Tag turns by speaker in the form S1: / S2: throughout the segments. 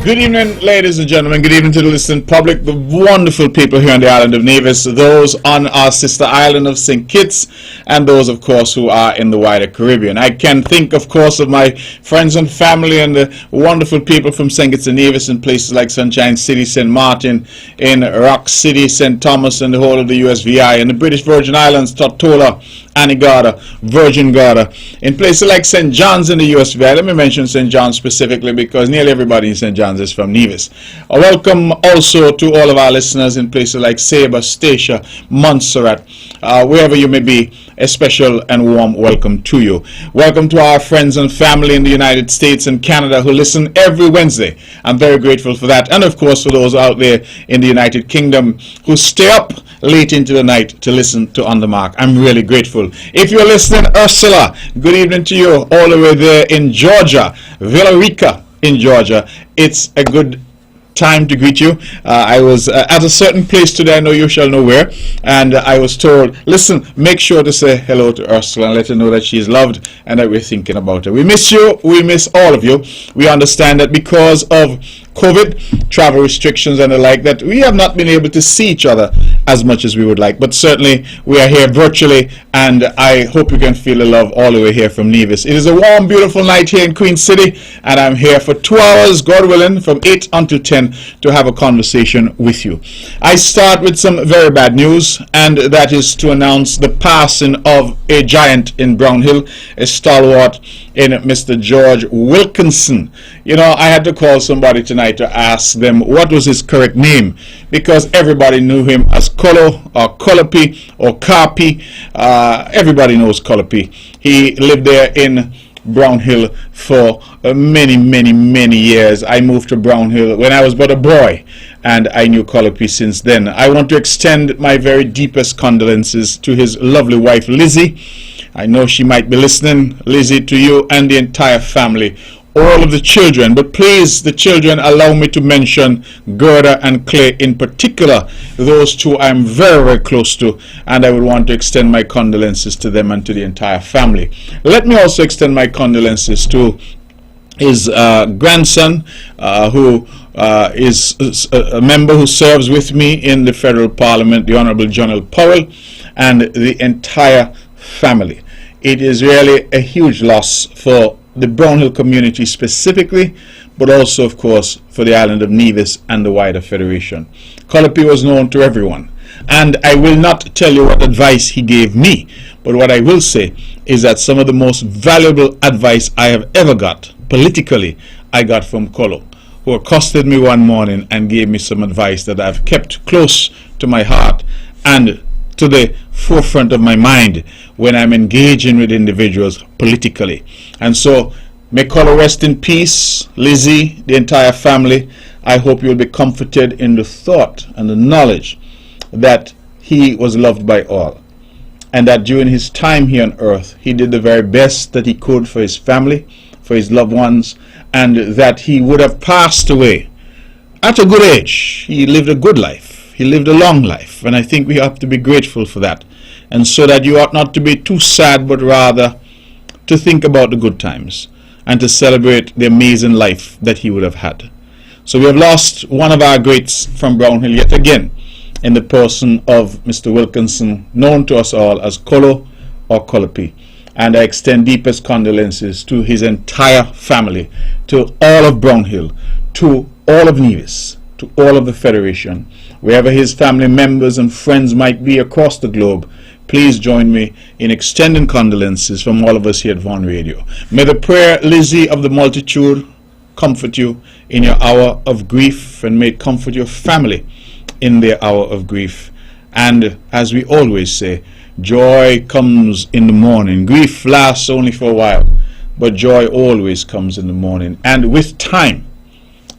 S1: Good evening, ladies and gentlemen. Good evening to the listening public, the wonderful people here on the island of Nevis, those on our sister island of St. Kitts, and those, of course, who are in the wider Caribbean. I can think, of course, of my friends and family and the wonderful people from St. Kitts and Nevis in places like Sunshine City, St. Martin, in Rock City, St. Thomas, and the whole of the USVI, and the British Virgin Islands, Tortola, Anegada, Virgin Gorda, in places like St. John's in the USVI. Let me mention St. John's specifically because nearly everybody in St. John's is from Nevis. A welcome also to all of our listeners in places like Sabre, Statia, Montserrat, wherever you may be. A special and warm welcome to you. Welcome to our friends and family in the United States and Canada who listen every Wednesday. I'm very grateful for that. And of course for those out there in the United Kingdom who stay up late into the night to listen to On The Mark. I'm really grateful. If you're listening, Ursula, good evening to you all the way there in Georgia, Villarica in Georgia. It's a good time to greet you. I was at a certain place today, I know you shall know where, and I was told, listen, make sure to say hello to Ursula and let her know that she's loved and that we're thinking about her. We miss you. We miss all of you. We understand that because of COVID, travel restrictions and the like, that we have not been able to see each other as much as we would like, but certainly we are here virtually, and I hope you can feel the love all the way here from Nevis. It is a warm, beautiful night here in Queen City, and I'm here for 2 hours, God willing, from 8 until 10 to have a conversation with you. I start with some very bad news, and that is to announce the passing of a giant in Brownhill, a stalwart in Mr. George Wilkinson. You know, I had to call somebody tonight to ask them what was his correct name, because everybody knew him as Colo or Colopi or Carpi. Everybody knows Colopi. He lived there in Brownhill for many years. I moved to Brownhill when I was but a boy, and I knew Colopi since then. I want to extend my very deepest condolences to his lovely wife Lizzie. I know she might be listening. Lizzie, to you and the entire family, all of the children, but please, the children, allow me to mention Gerda and Clay in particular. Those two I'm very close to, and I would want to extend my condolences to them and to the entire family. Let me also extend my condolences to his grandson, who is a member who serves with me in the federal parliament, the Honorable General Powell, and the entire family. It is really a huge loss for the Brownhill community specifically, but also, of course, for the island of Nevis and the wider federation. Colopi was known to everyone, and I will not tell you what advice he gave me, but what I will say is that some of the most valuable advice I have ever got, politically, I got from Colo, who accosted me one morning and gave me some advice that I've kept close to my heart and to the forefront of my mind when I'm engaging with individuals politically. And so, may Colo rest in peace, Lizzie, the entire family. I hope you'll be comforted in the thought and the knowledge that he was loved by all, and that during his time here on earth, he did the very best that he could for his family, for his loved ones, and that he would have passed away at a good age. He lived a good life. He lived a long life, and I think we have to be grateful for that. And so that you ought not to be too sad, but rather to think about the good times and to celebrate the amazing life that he would have had. So we have lost one of our greats from Brownhill yet again, in the person of Mr. Wilkinson, known to us all as Colo or Colopi. And I extend deepest condolences to his entire family, to all of Brownhill, to all of Nevis, to all of the Federation, wherever his family members and friends might be across the globe. Please join me in extending condolences from all of us here at Vaughan Radio. May the prayer, Lizzie, of the multitude comfort you in your hour of grief, and may it comfort your family in their hour of grief. And as we always say, joy comes in the morning. Grief lasts only for a while, but joy always comes in the morning. And with time,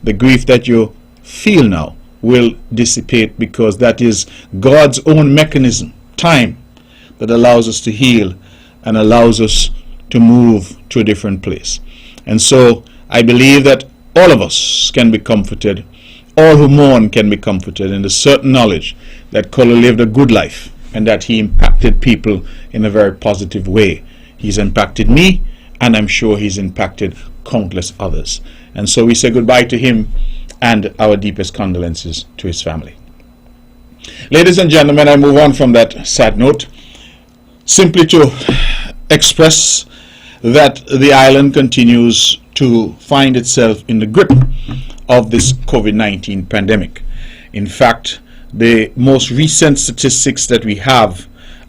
S1: the grief that you feel now will dissipate, because that is God's own mechanism, time, that allows us to heal and allows us to move to a different place. And so I believe that all of us can be comforted. All who mourn can be comforted in the certain knowledge that Colo lived a good life and that he impacted people in a very positive way. He's impacted me, and I'm sure he's impacted countless others. And so we say goodbye to him and our deepest condolences to his family. Ladies and gentlemen, I move on from that sad note simply to express that the island continues to find itself in the grip of this COVID-19 pandemic. In fact, the most recent statistics that we have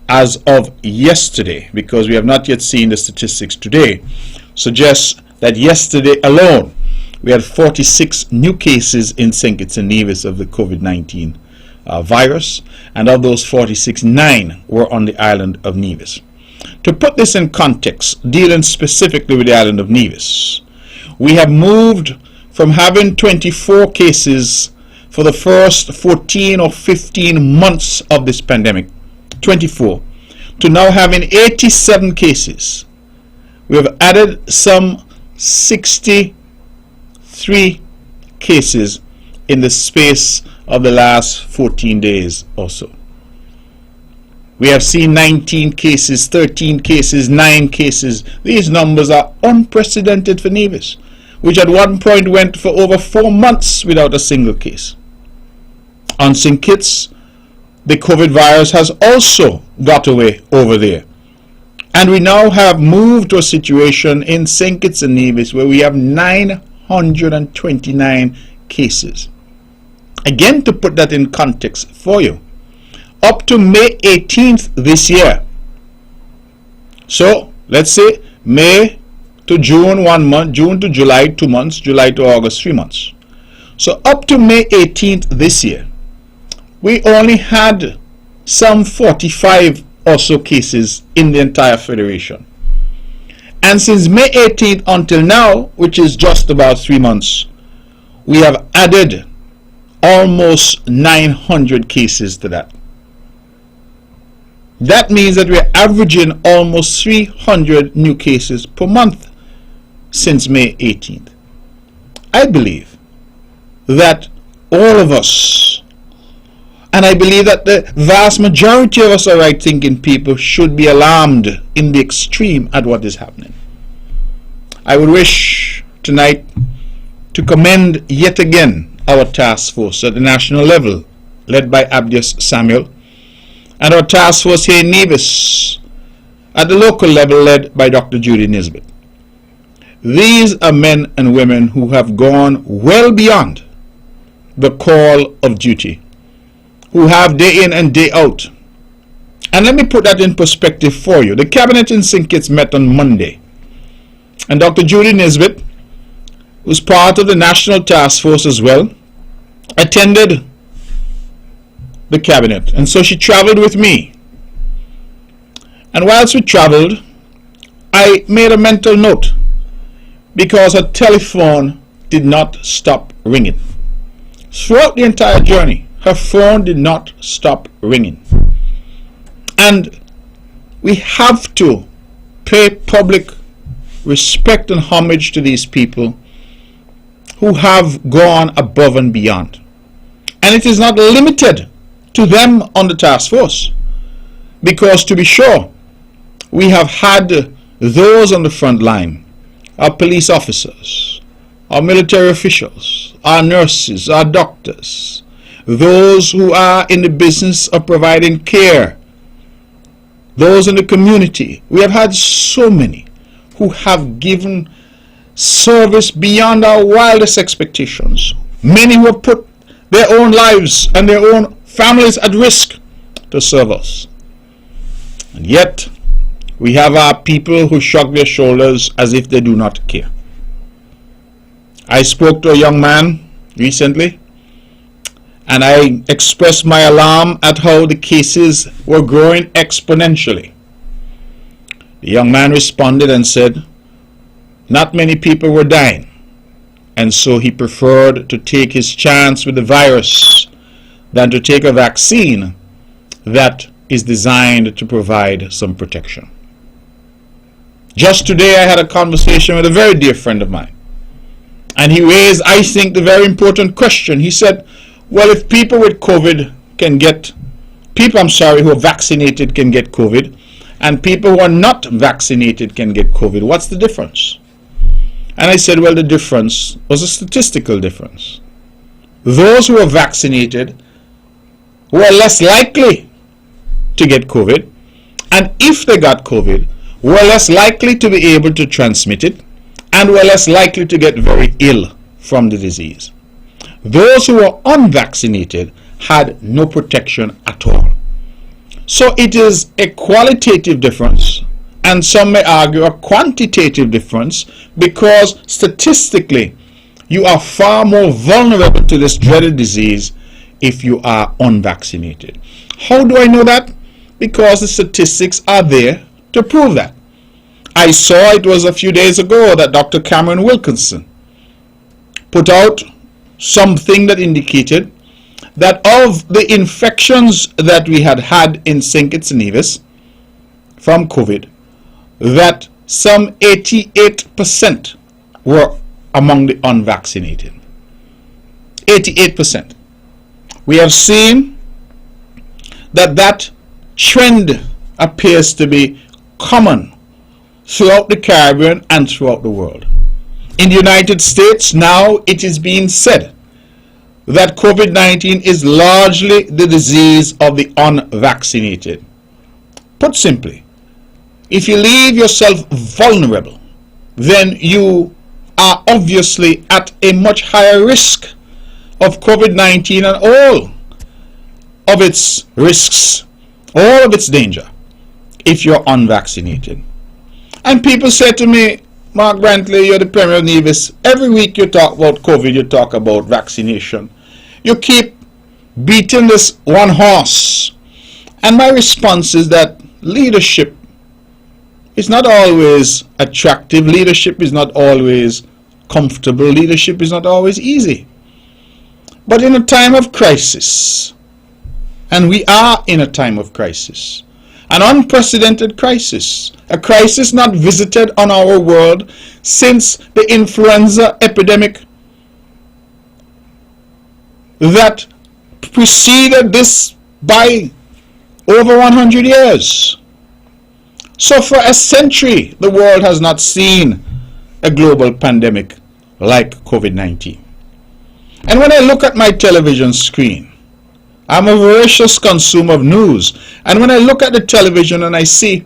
S1: as of yesterday, because we have not yet seen the statistics today, suggests that yesterday alone we had 46 new cases in St. Kitts and Nevis of the COVID-19 virus, and of those 46, 9 were on the island of Nevis. To put this in context, dealing specifically with the island of Nevis, we have moved from having 24 cases for the first 14 or 15 months of this pandemic, 24, to now having 87 cases. We have added some 63 cases in the space of the last 14 days or so. We have seen 19 cases, 13 cases, 9 cases. These numbers are unprecedented for Nevis, which at one point went for over 4 months without a single case. On St. Kitts, the COVID virus has also got away over there. And we now have moved to a situation in St. Kitts and Nevis where we have 929 cases. Again, to put that in context for you, up to May 18th this year, so let's say May to June 1 month, June to July 2 months, July to August 3 months. So up to May 18th this year, we only had some 45 or so cases in the entire federation. And since May 18th until now, which is just about 3 months, we have added almost 900 cases to that. That means that we're averaging almost 300 new cases per month since May 18th. I believe that all of us, and I believe that the vast majority of us are right-thinking people, should be alarmed in the extreme at what is happening. I would wish tonight to commend yet again our task force at the national level, led by Abdius Samuel, and our task force here in Nevis at the local level, led by Dr. Judy Nisbet. These are men and women who have gone well beyond the call of duty, who have day in and day out. And let me put that in perspective for you. The cabinet in St. Kitts met on Monday, and Dr. Judy Nisbet, who's part of the national task force as well, attended the cabinet, and so she traveled with me. And whilst we traveled, I made a mental note, because her telephone did not stop ringing. Throughout the entire journey, her phone did not stop ringing. And we have to pay public respect and homage to these people who have gone above and beyond. And it is not limited to them on the task force, because to be sure, we have had those on the front line, our police officers, our military officials, our nurses, our doctors, those who are in the business of providing care, those in the community. We have had so many who have given service beyond our wildest expectations. Many who have put their own lives and their own families at risk to serve us. And yet, we have our people who shrug their shoulders as if they do not care. I spoke to a young man recently, and I expressed my alarm at how the cases were growing exponentially. The young man responded and said, not many people were dying, and so he preferred to take his chance with the virus than to take a vaccine that is designed to provide some protection. Just today I had a conversation with a very dear friend of mine, and he raised, I think, the very important question. He said, well, if people with COVID can get, who are vaccinated can get COVID, and people who are not vaccinated can get COVID, what's the difference? And I said, well, the difference was a statistical difference. Those who were vaccinated were less likely to get COVID, and if they got COVID, were less likely to be able to transmit it, and were less likely to get very ill from the disease. Those who were unvaccinated had no protection at all. So it is a qualitative difference, and some may argue a quantitative difference, because statistically you are far more vulnerable to this dreaded disease if you are unvaccinated. How do I know that? Because the statistics are there to prove that. I saw, it was a few days ago, that Dr. Cameron Wilkinson put out something that indicated that of the infections that we had in St. Kitts and Nevis from COVID, that some 88% were among the unvaccinated. 88%. We have seen that trend appears to be common throughout the Caribbean and throughout the world. In the United States now it is being said that COVID-19 is largely the disease of the unvaccinated. Put simply, if you leave yourself vulnerable, then you are obviously at a much higher risk of COVID-19 and all of its risks, all of its danger, if you're unvaccinated. And people say to me, Mark Brantley, you're the Premier of Nevis. Every week you talk about COVID, you talk about vaccination. You keep beating this one horse. And my response is that leadership is not always attractive. Leadership is not always comfortable. Leadership is not always easy. But in a time of crisis, and we are in a time of crisis, an unprecedented crisis, a crisis not visited on our world since the influenza epidemic that preceded this by over 100 years. So for a century, the world has not seen a global pandemic like COVID-19. And when I look at my television screen, I'm a voracious consumer of news. And when I look at the television and I see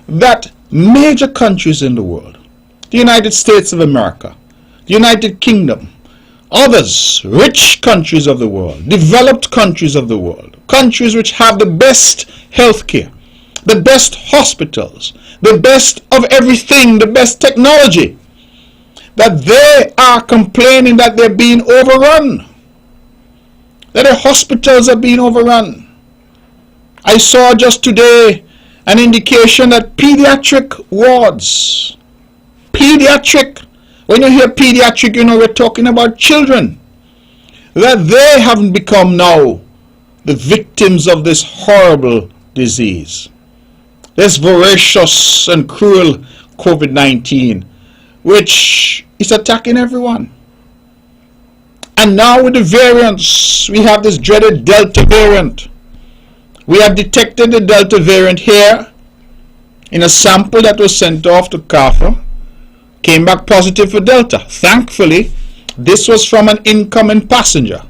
S1: that major countries in the world, the United States of America, the United Kingdom, others, rich countries of the world, developed countries of the world, countries which have the best healthcare, the best hospitals, the best of everything, the best technology, that they are complaining that they're being overrun, that their hospitals are being overrun. I saw just today an indication that pediatric wards, when you hear pediatric, you know we're talking about children, that they haven't become now the victims of this horrible disease, this voracious and cruel COVID-19, which is attacking everyone. And now with the variants, we have this dreaded Delta variant. We have detected the Delta variant here in a sample that was sent off to CARFA, came back positive for Delta. Thankfully, this was from an incoming passenger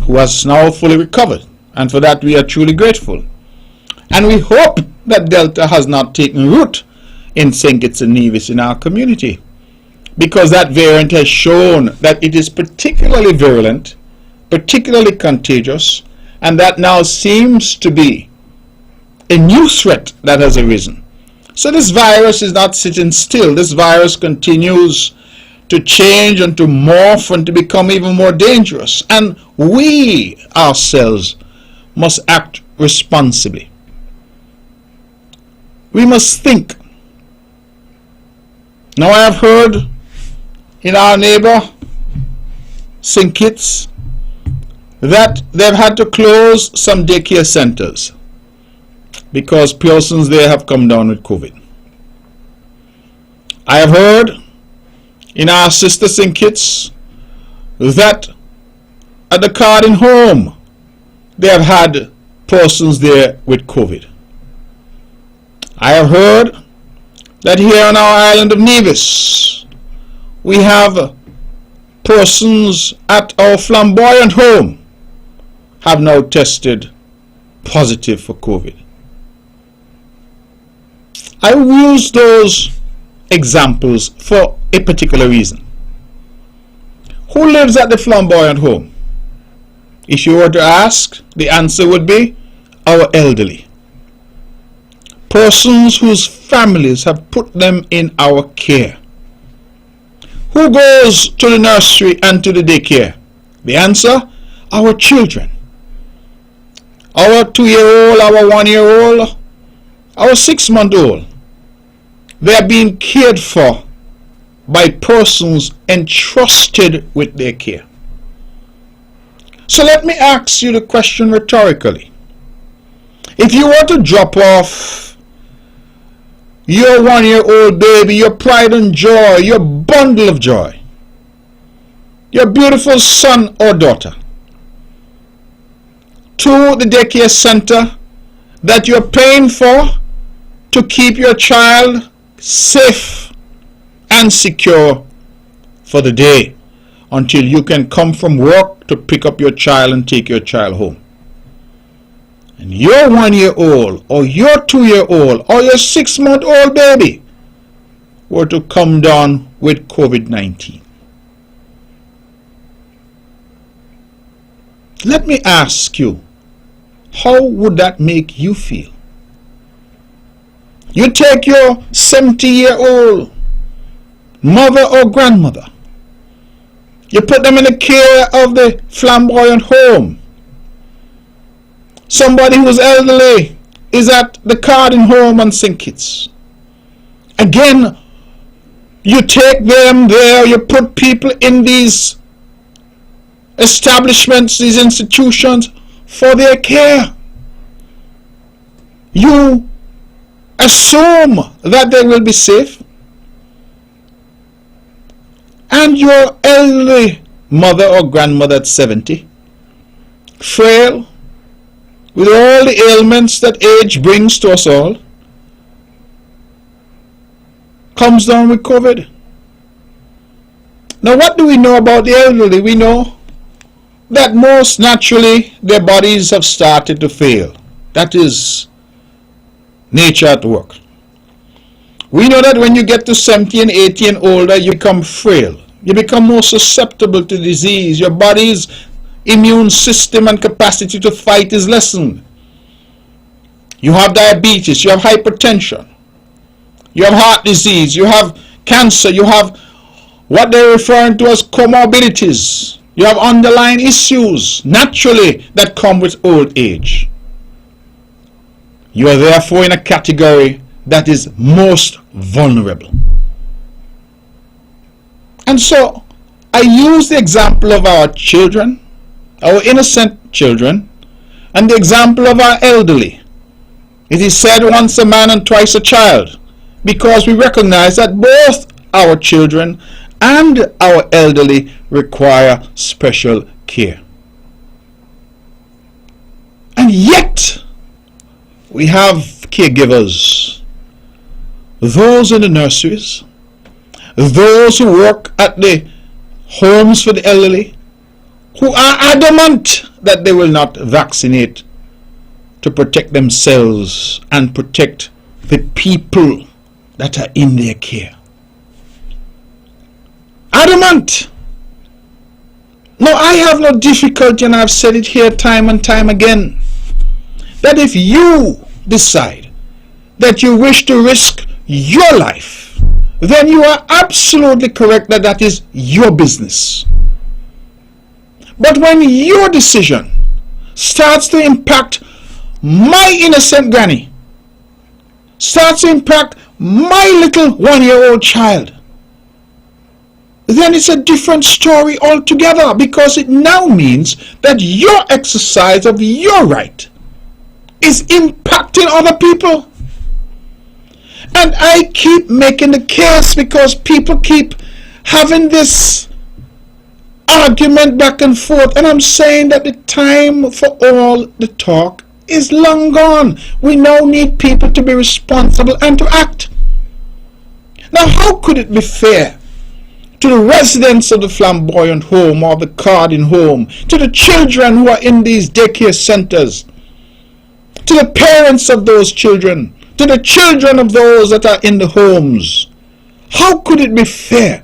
S1: who has now fully recovered, and for that we are truly grateful. And we hope that Delta has not taken root in St. Kitts and Nevis in our community, because that variant has shown that it is particularly virulent, particularly contagious, and that now seems to be a new threat that has arisen. So this virus is not sitting still. This virus continues to change and to morph and to become even more dangerous. And we ourselves must act responsibly. We must think. Now I have heard in our neighbor, St. Kitts, that they've had to close some daycare centers because persons there have come down with COVID. I have heard in our sister St. Kitts that at the Cardin home they have had persons there with COVID. I have heard that here on our island of Nevis we have persons at our flamboyant home have now tested positive for COVID. I use those examples for a particular reason. Who lives at the flamboyant home? If you were to ask, the answer would be our elderly. Persons whose families have put them in our care. Who goes to the nursery and to the daycare? The answer, our children. Our 2-year-old, our 1-year-old, our 6-month-old. They are being cared for by persons entrusted with their care. So let me ask you the question rhetorically. If you were to drop off your 1-year-old baby, your pride and joy, your bundle of joy, your beautiful son or daughter, to the daycare center that you're paying for to keep your child safe and secure for the day until you can come from work to pick up your child and take your child home. And your 1-year-old or your 2-year-old or your 6-month-old baby were to come down with COVID-19. Let me ask you, how would that make you feel? You take your 70-year-old mother or grandmother, you put them in the care of the flamboyant home. Somebody who's elderly is at the Cardin home on St. Kitts. Again, you take them there, you put people in these establishments, these institutions for their care. You assume that they will be safe. And your elderly mother or grandmother at 70, frail, with all the ailments that age brings to us all, comes down with COVID. Now what do we know about the elderly? We know that most naturally their bodies have started to fail. That is nature at work. We know that when you get to 70 and 80 and older, you become frail. You become more susceptible to disease. Your body's immune system and capacity to fight is lessened. You have diabetes, you have hypertension, you have heart disease, you have cancer, you have what they're referring to as comorbidities. You have underlying issues naturally that come with old age. You are therefore in a category that is most vulnerable. And so I use the example of our children, our innocent children, and the example of our elderly. It is said once a man and twice a child, because we recognize that both our children and our elderly require special care. And yet we have caregivers, those in the nurseries, those who work at the homes for the elderly, who are adamant that they will not vaccinate to protect themselves and protect the people that are in their care. Adamant. Now I have no difficulty, and I've said it here time and time again, that if you decide that you wish to risk your life, then you are absolutely correct that that is your business. But when your decision starts to impact my innocent granny, starts to impact my little 1-year-old child, then it's a different story altogether, because it now means that your exercise of your right is impacting other people. And I keep making the case because people keep having this argument back and forth, and I'm saying that the time for all the talk is long gone. We now need people to be responsible and to act. Now, how could it be fair to the residents of the flamboyant home or the carding home, to the children who are in these daycare centers, to the parents of those children, to the children of those that are in the homes. How could it be fair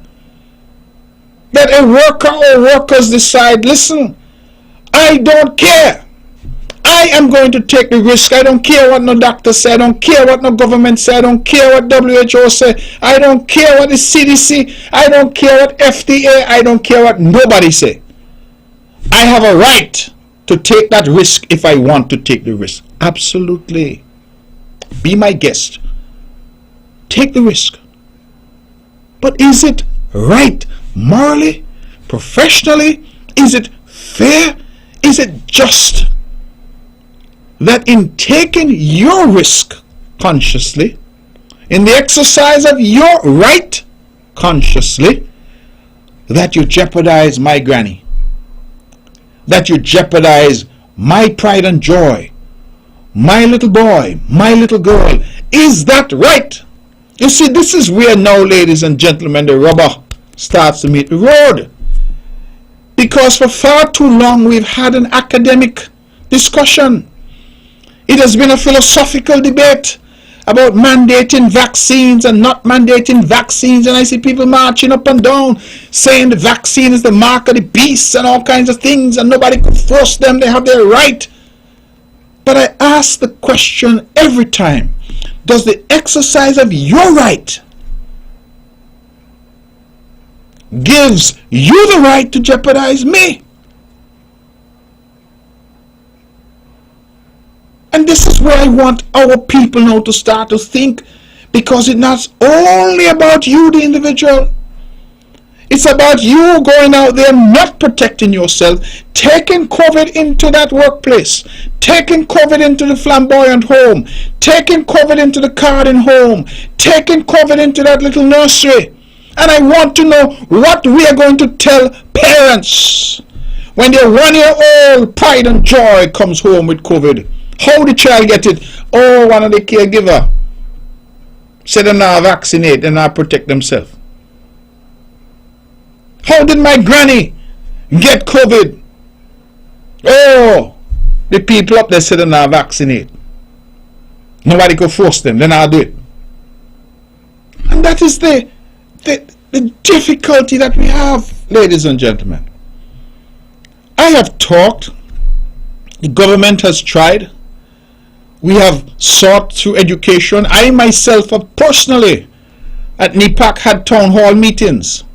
S1: that a worker or workers decide, listen, I don't care. I am going to take the risk. I don't care what no doctor say. I don't care what no government say. I don't care what WHO say. I don't care what the CDC. I don't care what FDA. I don't care what nobody say. I have a right to take that risk if I want to take the risk. Absolutely. Be my guest. Take the risk. But is it right morally, professionally? Is it fair? Is it just that in taking your risk consciously, in the exercise of your right consciously, that you jeopardize my granny, that you jeopardize my pride and joy, my little boy, my little girl? Is that right? You see, this is where now, ladies and gentlemen, the rubber starts to meet the road. Because for far too long we've had an academic discussion. It has been a philosophical debate about mandating vaccines and not mandating vaccines. And I see people marching up and down saying the vaccine is the mark of the beast and all kinds of things and nobody could force them. They have their right. But I ask the question every time, does the exercise of your right gives you the right to jeopardize me? And this is where I want our people now to start to think, because it's not only about you, the individual. It's about you going out there not protecting yourself, taking COVID into that workplace, taking COVID into the flamboyant home, taking COVID into the garden home, taking COVID into that little nursery. And I want to know what we are going to tell parents when their 1-year-old pride and joy comes home with COVID. How the child get it? Oh, one of the caregiver said they now vaccinate and now protect themselves. How did my granny get COVID? Oh, the people up there said they now vaccinate. Nobody could force them. Then I'll do it. And that is the difficulty that we have, ladies and gentlemen. I have talked. The government has tried. We have sought through education. I myself have personally at NEPAC had town hall meetings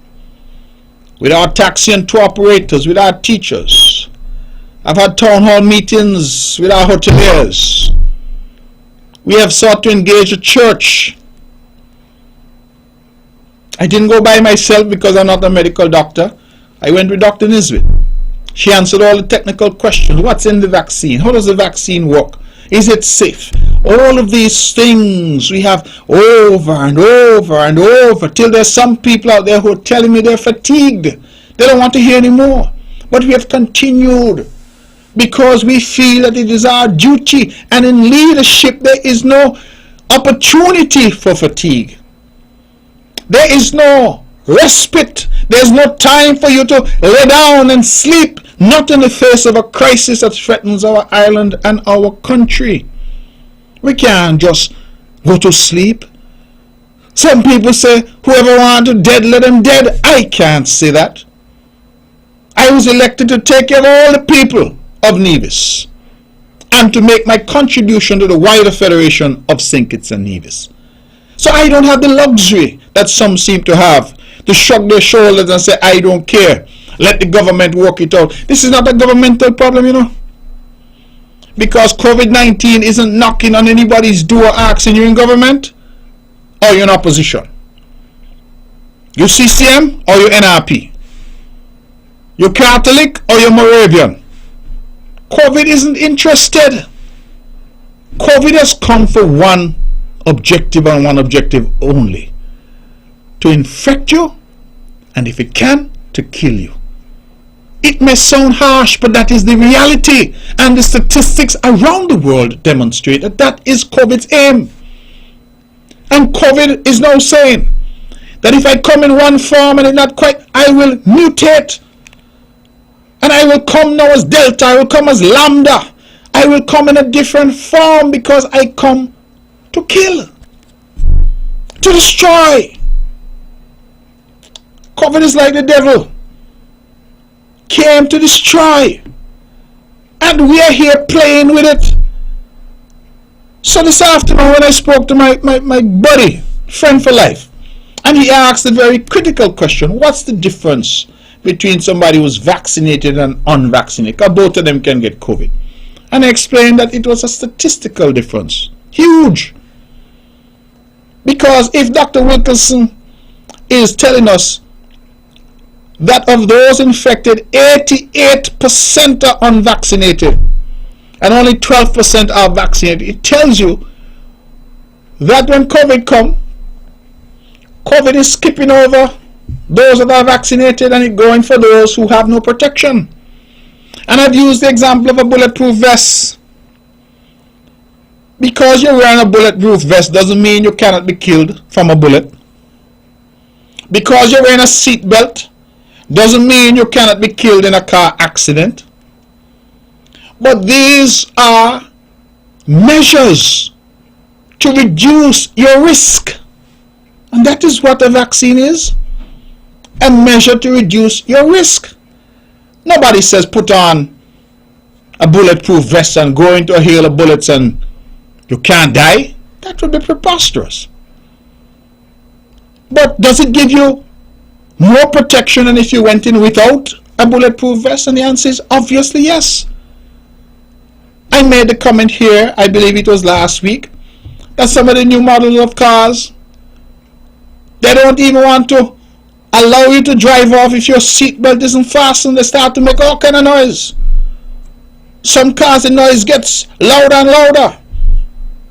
S1: with our taxi and tour operators, with our teachers. I've had town hall meetings with our hoteliers. We have sought to engage the church. I didn't go by myself because I'm not a medical doctor. I went with Dr. Nevis. She answered all the technical questions. What's in the vaccine? How does the vaccine work? Is it safe? All of these things we have over and over and over till there's some people out there who are telling me they're fatigued. They don't want to hear anymore. But we have continued because we feel that it is our duty, and in leadership there is no opportunity for fatigue. There is no respite. There's no time for you to lay down and sleep, not in the face of a crisis that threatens our island and our country. We can't just go to sleep. Some people say, whoever wants to dead, let them dead. I can't say that. I was elected to take care of all the people of Nevis and to make my contribution to the wider federation of St. Kitts and Nevis. So I don't have the luxury that some seem to have to shrug their shoulders and say, I don't care. Let the government work it out. This is not a governmental problem, you know. Because COVID-19 isn't knocking on anybody's door asking you in government or you're in opposition. You CCM or you NRP. You Catholic or you Moravian. COVID isn't interested. COVID has come for one objective and one objective only. To infect you, and if it can, to kill you. It may sound harsh, but that is the reality, and the statistics around the world demonstrate that that is COVID's aim. And COVID is now saying that if I come in one form and it's not quite, I will mutate. And I will come now as Delta, I will come as Lambda. I will come in a different form because I come to kill, to destroy. COVID is like the devil. Came to destroy. And we are here playing with it. So this afternoon when I spoke to my buddy, friend for life, and he asked a very critical question: what's the difference between somebody who's vaccinated and unvaccinated? Because both of them can get COVID. And I explained that it was a statistical difference. Huge. Because if Dr. Wilkinson is telling us that of those infected, 88% are unvaccinated and only 12% are vaccinated, it tells you that when COVID comes, COVID is skipping over those that are vaccinated and it going for those who have no protection. And I've used the example of a bulletproof vest. Because you're wearing a bulletproof vest doesn't mean you cannot be killed from a bullet. Because you're wearing a seat belt doesn't mean you cannot be killed in a car accident. But these are measures to reduce your risk. And that is what a vaccine is. A measure to reduce your risk. Nobody says put on a bulletproof vest and go into a hail of bullets and you can't die. That would be preposterous. But does it give you more protection than if you went in without a bulletproof vest? And the answer is obviously yes. I made the comment here, I believe it was last week, that some of the new models of cars, they don't even want to allow you to drive off if your seatbelt isn't fastened. They start to make all kind of noise. Some cars, the noise gets louder and louder,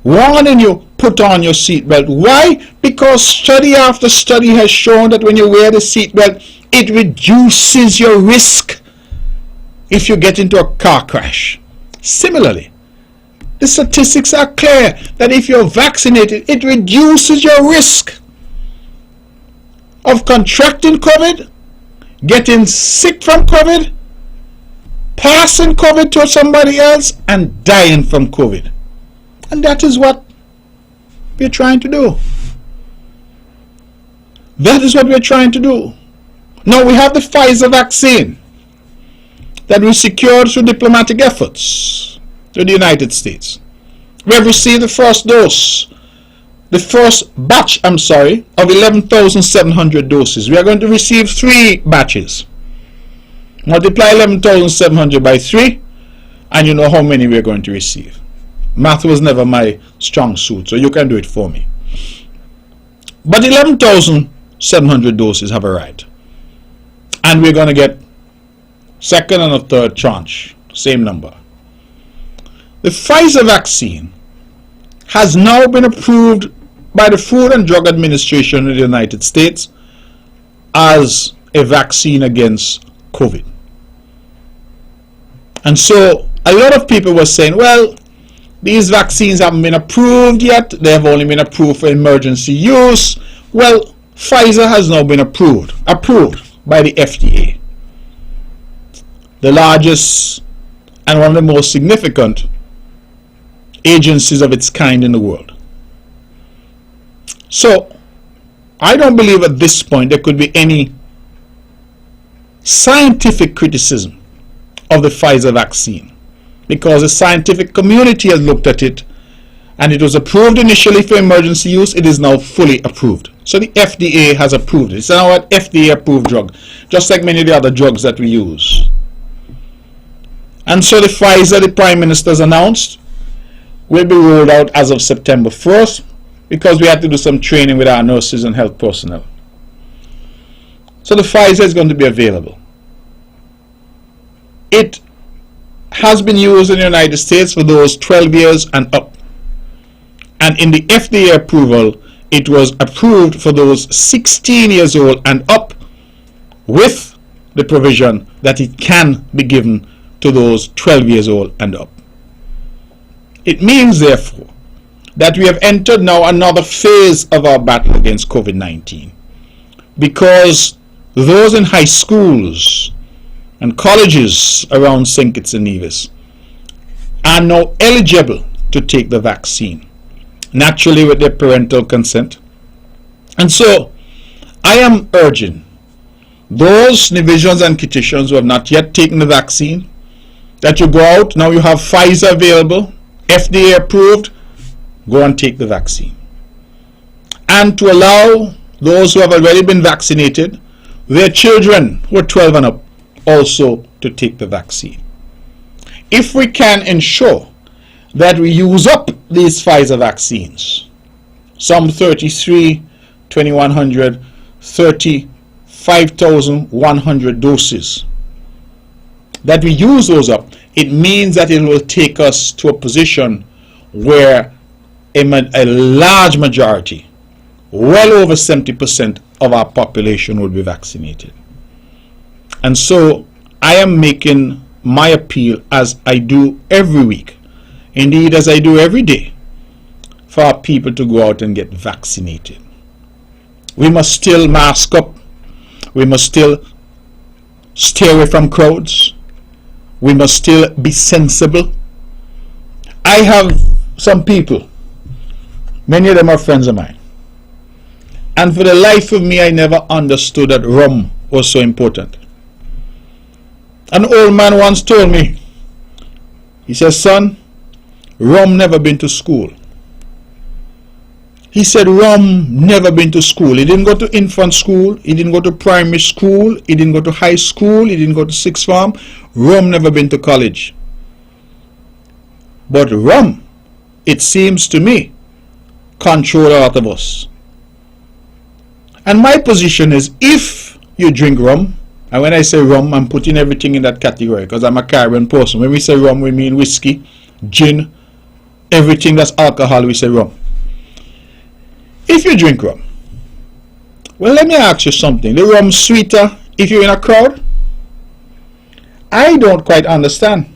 S1: warning you, put on your seatbelt. Why? Because study after study has shown that when you wear the seatbelt, it reduces your risk if you get into a car crash. Similarly, the statistics are clear that if you're vaccinated, it reduces your risk of contracting COVID, getting sick from COVID, passing COVID to somebody else, and dying from COVID. And that is what we're trying to do. That is what we're trying to do. Now we have the Pfizer vaccine that we secured through diplomatic efforts to the United States. We have received the first dose, the first batch, of 11,700 doses. We are going to receive 3 batches. Multiply 11,700 by 3 and you know how many we are going to receive. Math was never my strong suit, so you can do it for me. But 11,700 doses have arrived. And we're going to get second and a third tranche, same number. The Pfizer vaccine has now been approved by the Food and Drug Administration in the United States as a vaccine against COVID. And so a lot of people were saying, well, these vaccines haven't been approved yet. They have only been approved for emergency use. Well, Pfizer has now been approved by the FDA, the largest and one of the most significant agencies of its kind in the world. So I don't believe at this point there could be any scientific criticism of the Pfizer vaccine, because the scientific community has looked at it and it was approved initially for emergency use. It is now fully approved. So the FDA has approved it. It's now an FDA approved drug, just like many of the other drugs that we use. And so the Pfizer, the Prime Minister has announced, will be rolled out as of September 1st, because we had to do some training with our nurses and health personnel. So the Pfizer is going to be available. It has been used in the United States for those 12 years and up. And in the FDA approval, it was approved for those 16 years old and up, with the provision that it can be given to those 12 years old and up. It means, therefore, that we have entered now another phase of our battle against COVID-19. because those in high schools and colleges around St. Kitts and Nevis are now eligible to take the vaccine, naturally with their parental consent. And so I am urging those Nevisians and Kittitians who have not yet taken the vaccine that you go out. Now you have Pfizer available, FDA approved, go and take the vaccine. And to allow those who have already been vaccinated, their children who are 12 and up, also to take the vaccine. If we can ensure that we use up these Pfizer vaccines, some 33, 2,100, 35,100 doses, that we use those up, it means that it will take us to a position where a large majority, well over 70% of our population will be vaccinated. And so I am making my appeal, as I do every week, indeed as I do every day, for our people to go out and get vaccinated. We must still mask up. We must still stay away from crowds. We must still be sensible. I have some people, many of them are friends of mine, and for the life of me I never understood that rum was so important. An old man once told me, he says, son, rum never been to school. He said rum never been to school. He didn't go to infant school, he didn't go to primary school, he didn't go to high school, he didn't go to sixth form. Rum never been to college. But rum, it seems to me, control a lot of us. And my position is, if you drink rum, and when I say rum, I'm putting everything in that category because I'm a Caribbean person. When we say rum, we mean whiskey, gin, everything that's alcohol, we say rum. If you drink rum, well, let me ask you something. The rum sweeter if you're in a crowd? I don't quite understand.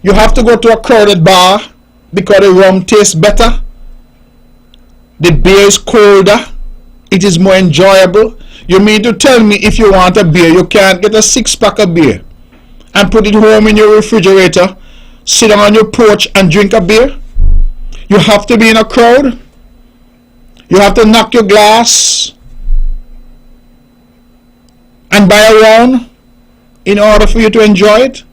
S1: You have to go to a crowded bar because the rum tastes better. The beer is colder. It is more enjoyable. You mean to tell me if you want a beer, you can't get a 6-pack of beer and put it home in your refrigerator, sit down on your porch and drink a beer? You have to be in a crowd. You have to knock your glass and buy a round in order for you to enjoy it.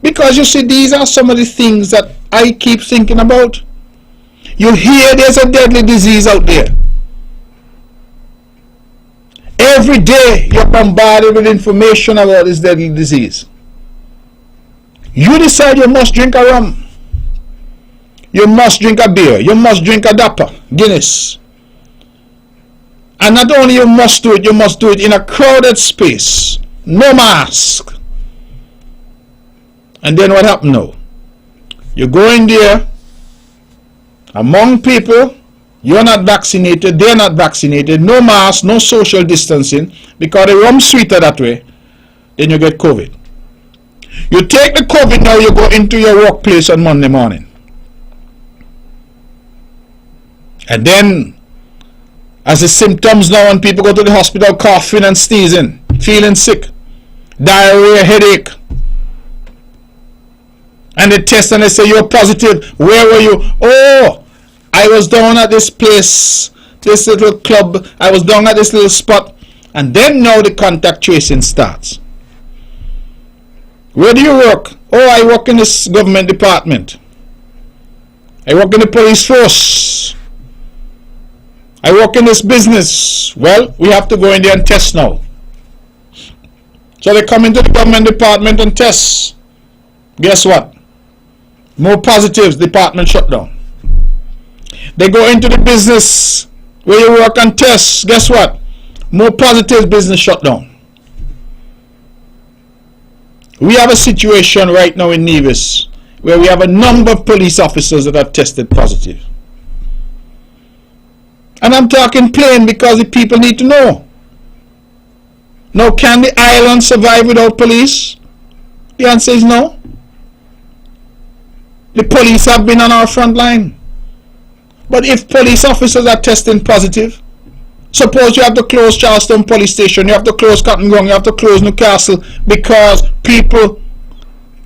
S1: Because you see, these are some of the things that I keep thinking about. You hear there's a deadly disease out there. Every day you're bombarded with information about this deadly disease. You decide you must drink a rum. You must drink a beer. You must drink a Dapper, Guinness. And not only you must do it in a crowded space. No mask. And then what happened now? You go in there, among people, you're not vaccinated, they're not vaccinated, no mask, no social distancing, because the rum's sweeter that way, then you get COVID. You take the COVID now, you go into your workplace on Monday morning. And then, as the symptoms now, when people go to the hospital coughing and sneezing, feeling sick, diarrhea, headache, and they test and they say you're positive. Where were you? Oh, I was down at this place, this little club. I was down at this little spot. And then now the contact tracing starts. Where do you work? Oh, I work in this government department. I work in the police force. I work in this business. Well, we have to go in there and test now. So they come into the government department and test. Guess what? More positives, department shut down. They go into the business where you work and test. Guess what? More positives, business shut down. We have a situation right now in Nevis where we have a number of police officers that have tested positive. And I'm talking plain because the people need to know. Now, can the island survive without police? The answer is no. The police have been on our front line. But if police officers are testing positive, Suppose you have to close Charleston Police Station, you have to close Cotton Ground, you have to close Newcastle because people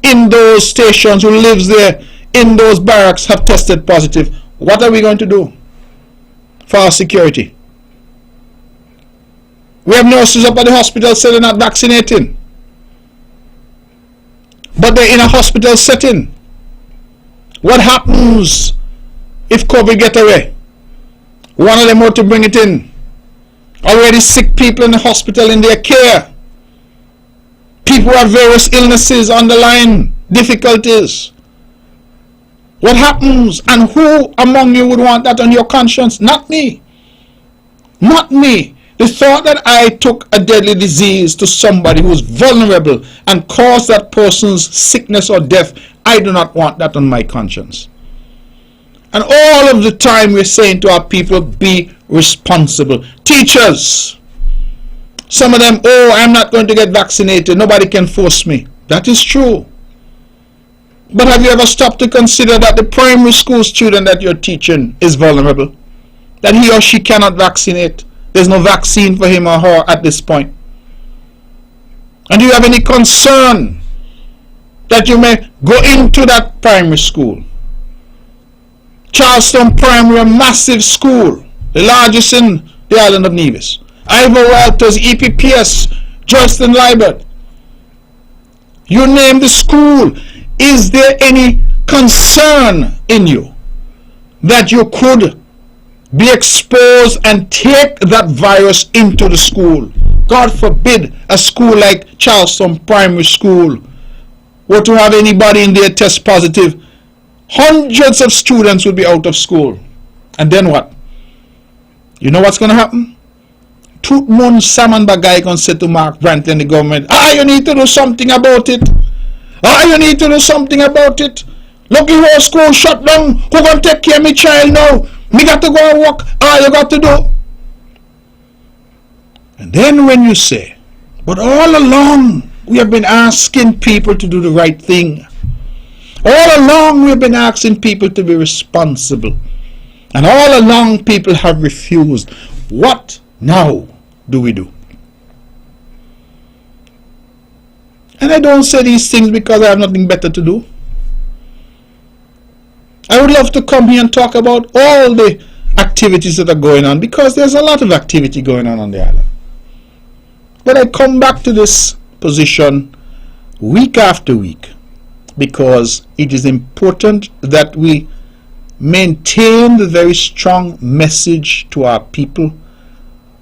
S1: in those stations who lives there, in those barracks, have tested positive. What are we going to do for our security? We have nurses up at the hospital saying they're not vaccinating, but they're in a hospital setting. What happens if COVID get away? One of them ought to bring it in. Already sick people in the hospital in their care. People who have various illnesses, underlying difficulties. What happens? And who among you would want that on your conscience? Not me. Not me. The thought that I took a deadly disease to somebody who is vulnerable and caused that person's sickness or death, I do not want that on my conscience. And all of the time we're saying to our people, be responsible. Teachers, some of them, oh, I'm not going to get vaccinated, nobody can force me. That is true. But have you ever stopped to consider that the primary school student that you're teaching is vulnerable? That he or she cannot vaccinate. There's no vaccine for him or her at this point. And do you have any concern that you may go into that primary school? Charleston Primary, a massive school, the largest in the island of Nevis. Ivor Walters, EPPS, Joyston Libert. You name the school. Is there any concern in you that you could be exposed and take that virus into the school? God forbid a school like Charleston Primary School were to have anybody in there test positive. Hundreds of students would be out of school. And then what? You know what's going to happen? Tout moun saman bagay going to say to Mark Brantley and the government, you need to do something about it. You need to do something about it. Look, your whole school shut down. Who going to take care of my child now? Me got to go and work. You got to do. And then when you say, but all along we have been asking people to do the right thing. All along we have been asking people to be responsible. And all along people have refused. What now do we do? And I don't say these things because I have nothing better to do. I would love to come here and talk about all the activities that are going on, because there's a lot of activity going on the island. But I come back to this position week after week because it is important that we maintain the very strong message to our people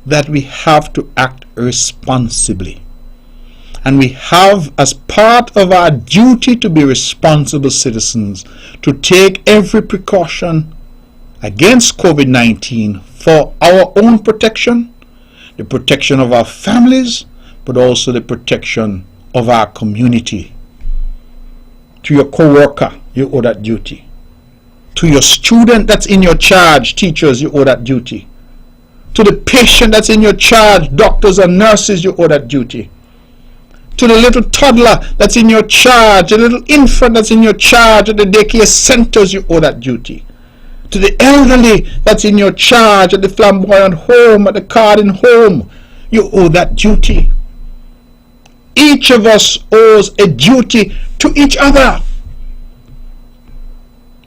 S1: that we have to act responsibly. And we have, as part of our duty to be responsible citizens, to take every precaution against COVID-19 for our own protection, the protection of our families, but also the protection of our community. To your co-worker, you owe that duty. To your student that's in your charge, teachers, you owe that duty. To the patient that's in your charge, doctors and nurses, you owe that duty. To the little toddler that's in your charge, the little infant that's in your charge at the daycare centers, you owe that duty. To the elderly that's in your charge at the flamboyant home, at the garden home, you owe that duty. Each of us owes a duty to each other.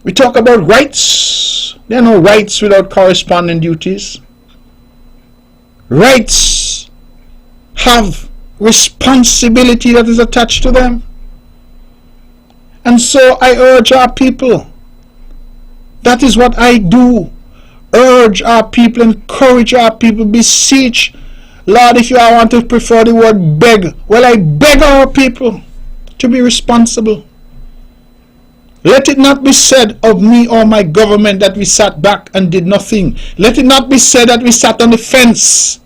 S1: We talk about rights. There are no rights without corresponding duties. Rights have responsibility that is attached to them. And so I urge our people. That is what I do. Urge our people, encourage our people, beseech. Lord, if you want to prefer the word beg, well, I beg our people to be responsible. Let it not be said of me or my government that we sat back and did nothing. Let it not be said that we sat on the fence,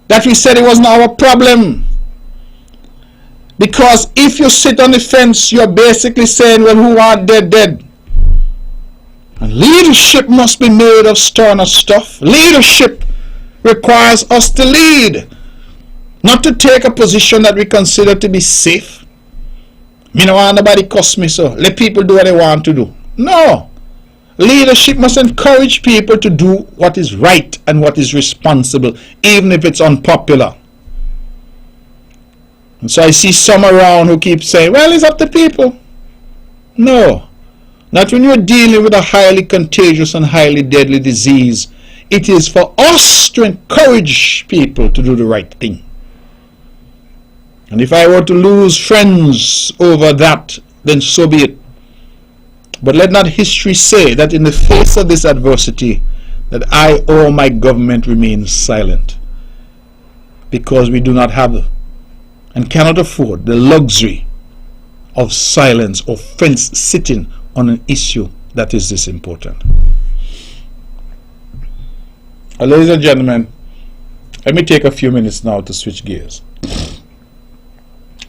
S1: that we said it wasn't our problem. Because if you sit on the fence, you're basically saying, well, who aren't dead, dead. And leadership must be made of sterner stuff. Leadership requires us to lead, not to take a position that we consider to be safe. Me no want nobody cuss me, so let people do what they want to do. No. Leadership must encourage people to do what is right and what is responsible, even if it's unpopular. And so I see some around who keep saying, well, it's up to people. No, not when you're dealing with a highly contagious and highly deadly disease. It is for us to encourage people to do the right thing. And if I were to lose friends over that, then so be it. But let not history say that in the face of this adversity, that I or my government remains silent, because we do not have and cannot afford the luxury of silence or fence sitting on an issue that is this important. Ladies and gentlemen, let me take a few minutes now to switch gears.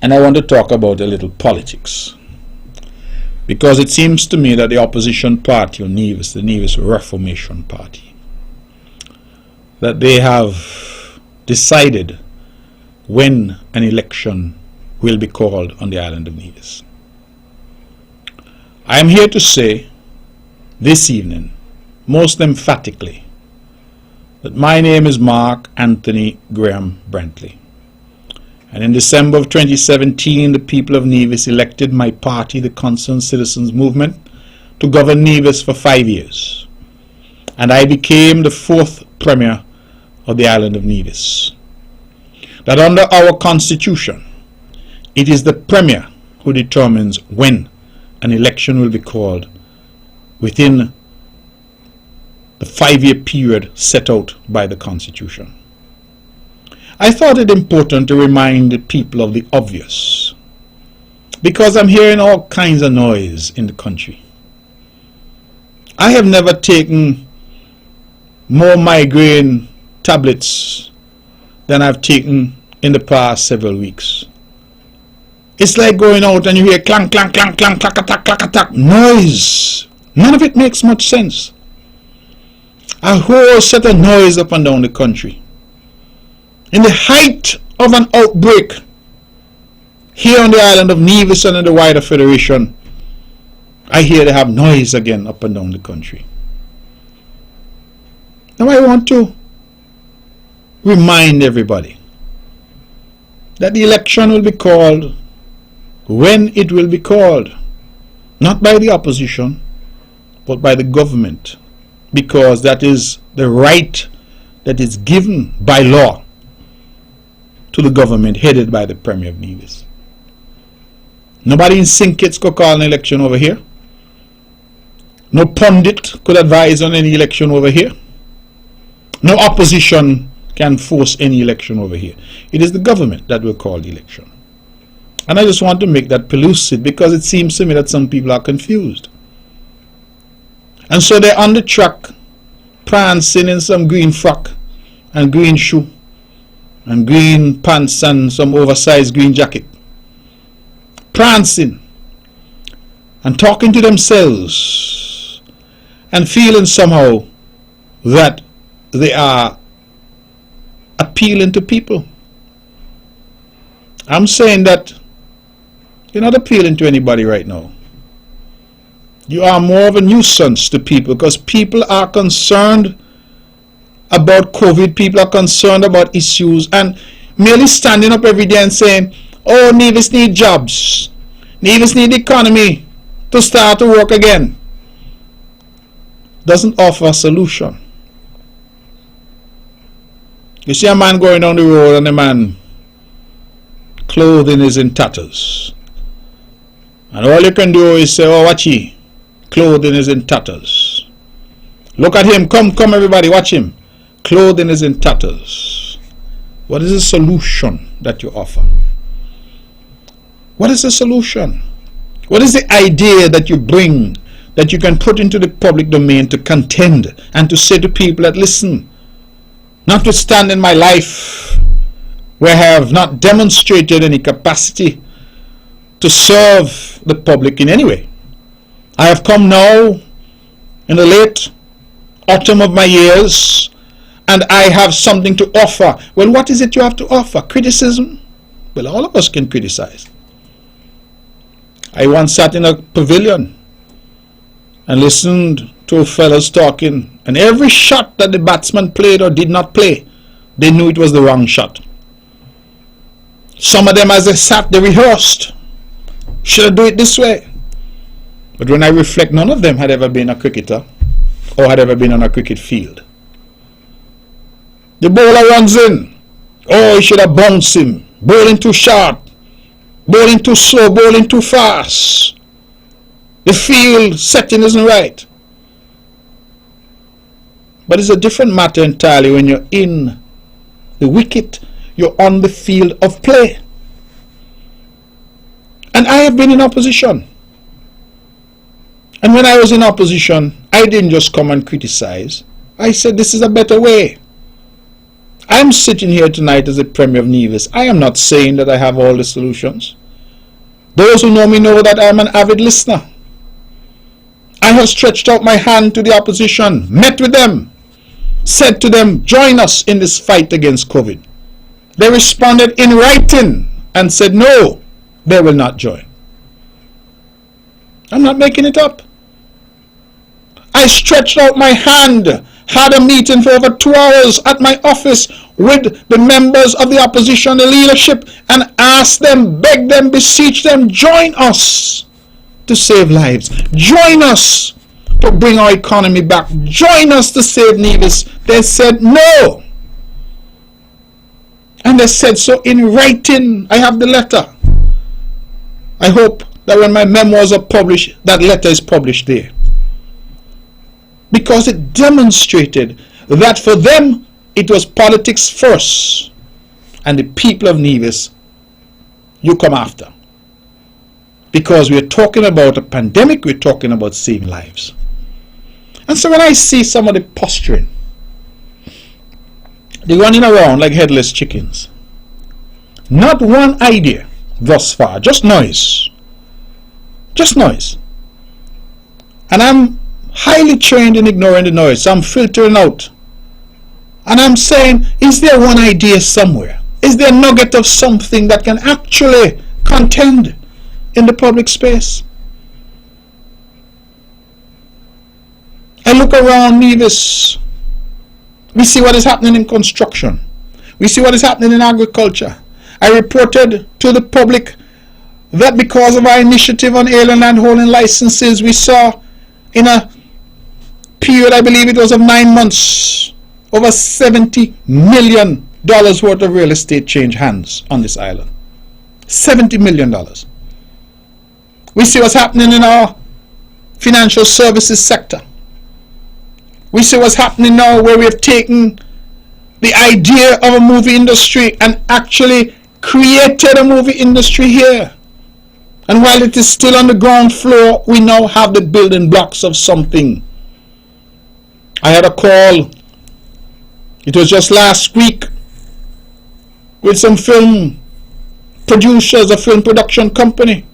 S1: And I want to talk about a little politics. Because it seems to me that the opposition party of Nevis, the Nevis Reformation Party, that they have decided when an election will be called on the island of Nevis. I am here to say this evening, most emphatically, that my name is Mark Anthony Graham Brantley. And in December of 2017, the people of Nevis elected my party, the Concerned Citizens Movement, to govern Nevis for 5 years. And I became the 4th Premier of the island of Nevis. That under our Constitution, it is the Premier who determines when an election will be called within the 5-year period set out by the Constitution. I thought it important to remind the people of the obvious, because I'm hearing all kinds of noise in the country. I have never taken more migraine tablets than I've taken in the past several weeks. It's like going out and you hear clang, clang, clang, clang, clack, attack, clack, attack, noise. None of it makes much sense. A whole set of noise up and down the country. In the height of an outbreak here on the island of Nevis and in the wider Federation, I hear they have noise again up and down the country. Now I want to remind everybody that the election will be called when it will be called, not by the opposition, but by the government, because that is the right that is given by law to the government headed by the Premier of Nevis. Nobody in St. Kitts could call an election over here. No pundit could advise on any election over here. No opposition can force any election over here. It is the government that will call the election. And I just want to make that pellucid, because it seems to me that some people are confused. And so they're on the track, prancing in some green frock and green shoe and green pants and some oversized green jacket, prancing and talking to themselves and feeling somehow that they are appealing to people. I'm saying that you're not appealing to anybody right now. You are more of a nuisance to people, because people are concerned about COVID, people are concerned about issues, and merely standing up every day and saying, oh, Nevis need jobs, Nevis need the economy to start to work again, doesn't offer a solution. You see a man going down the road and the man clothing is in tatters, and all you can do is say, oh, watch he, clothing is in tatters. Look at him, come everybody, watch him. Clothing is in tatters. What is the solution that you offer? What is the solution? What is the idea that you bring, that you can put into the public domain to contend and to say to people that, listen, notwithstanding my life, where I have not demonstrated any capacity to serve the public in any way, I have come now in the late autumn of my years, and I have something to offer. Well, what is it you have to offer? Criticism? Well, all of us can criticize. I once sat in a pavilion and listened two fellas talking, and every shot that the batsman played or did not play, they knew it was the wrong shot. Some of them, as they sat, they rehearsed. Should I do it this way? But when I reflect, none of them had ever been a cricketer or had ever been on a cricket field. The bowler runs in. Oh, he should have bounced him. Bowling too sharp. Bowling too slow. Bowling too fast. The field setting isn't right. But it's a different matter entirely when you're in the wicket. You're on the field of play. And I have been in opposition. And when I was in opposition, I didn't just come and criticize. I said this is a better way. I'm sitting here tonight as the Premier of Nevis. I am not saying that I have all the solutions. Those who know me know that I am an avid listener. I have stretched out my hand to the opposition, met with them, said to them, join us in this fight against COVID. They responded in writing and said no, they will not join. I'm not making it up. I stretched out my hand, had a meeting for over 2 hours at my office with the members of the opposition, the leadership, and asked them, begged them, beseech them, join us to save lives. Join us to bring our economy back. Join us to save Nevis. They said no. And they said so in writing. I have the letter. I hope that when my memoirs are published, that letter is published there. Because it demonstrated that for them, it was politics first. And the people of Nevis, you come after. Because we're talking about a pandemic, we're talking about saving lives. And so when I see some of the posturing, they're running around like headless chickens. Not one idea thus far, just noise. Just noise. And I'm highly trained in ignoring the noise. So I'm filtering out. And I'm saying, is there one idea somewhere? Is there a nugget of something that can actually contend in the public space? I look around Nevis. We see what is happening in construction. We see what is happening in agriculture. I reported to the public that because of our initiative on alien land holding licenses, we saw in a period, I believe it was of 9 months, over $70 million worth of real estate change hands on this island. $70 million. We see what's happening in our financial services sector. We see what's happening now where we have taken the idea of a movie industry and actually created a movie industry here. And while it is still on the ground floor, we now have the building blocks of something. I had a call, it was just last week, with some film producers, a film production company,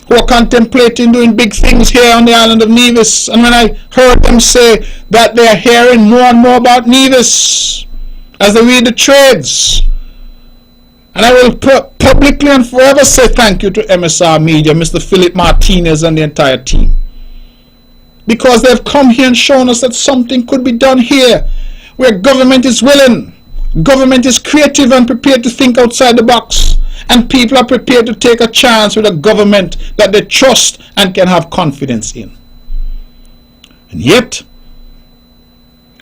S1: who are contemplating doing big things here on the island of Nevis. And when I heard them say that they are hearing more and more about Nevis as they read the trades, and I will publicly and forever say thank you to MSR Media, Mr. Philip Martinez and the entire team, because they've come here and shown us that something could be done here where government is willing, government is creative and prepared to think outside the box, and people are prepared to take a chance with a government that they trust and can have confidence in. And yet,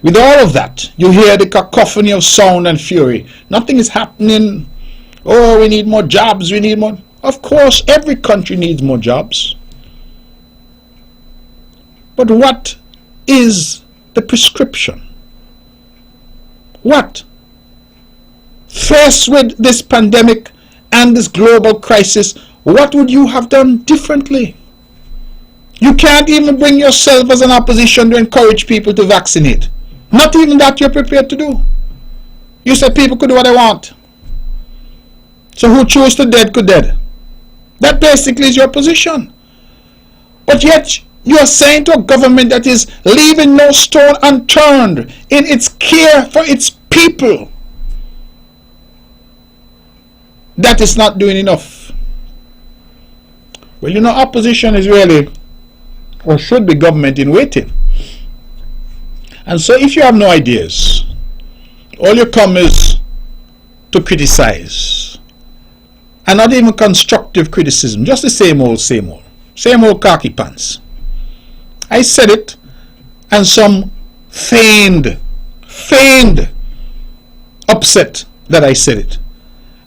S1: with all of that, you hear the cacophony of sound and fury. Nothing is happening. Oh, we need more jobs, we need more. Of course, every country needs more jobs. But what is the prescription? What? Faced with this pandemic and this global crisis, what would you have done differently? You can't even bring yourself as an opposition to encourage people to vaccinate. Not even that you're prepared to do. You said people could do what they want. So who chose to dead could dead. That basically is your position. But yet you are saying to a government that is leaving no stone unturned in its care for its people, that is not doing enough. Well, you know, opposition is really, or should be, government in waiting. And so if you have no ideas, all you come is to criticize. And not even constructive criticism, just the same old khaki pants. I said it, and some feigned upset that I said it.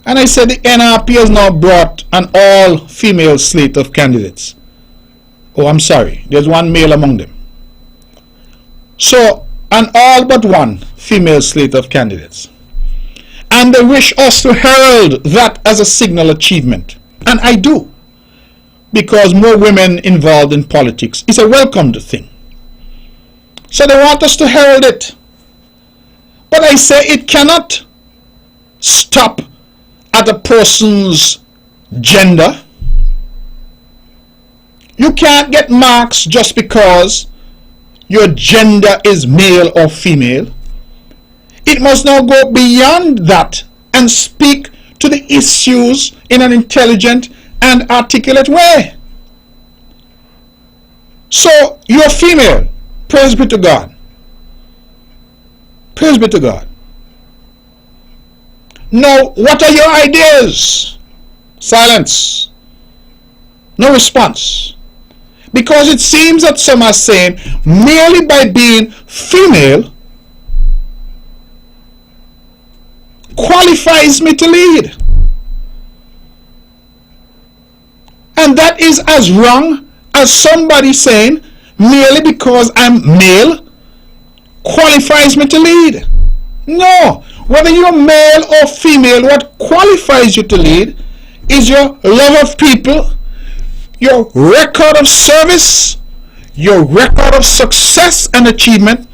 S1: And I said the NRP has now brought an all-female slate of candidates. Oh, I'm sorry, there's one male among them. So, an all but one female slate of candidates. And they wish us to herald that as a signal achievement. And I do. Because more women involved in politics is a welcomed thing. So they want us to herald it. But I say it cannot stop at a person's gender. You can't get marks just because your gender is male or female. It must now go beyond that and speak to the issues in an intelligent and articulate way. So, you're female. Praise be to God. Praise be to God. Now, what are your ideas? Silence. No response. Because it seems that some are saying merely by being female qualifies me to lead. And that is as wrong as somebody saying merely because I'm male qualifies me to lead. No. Whether you're male or female, what qualifies you to lead is your love of people, your record of service, your record of success and achievement,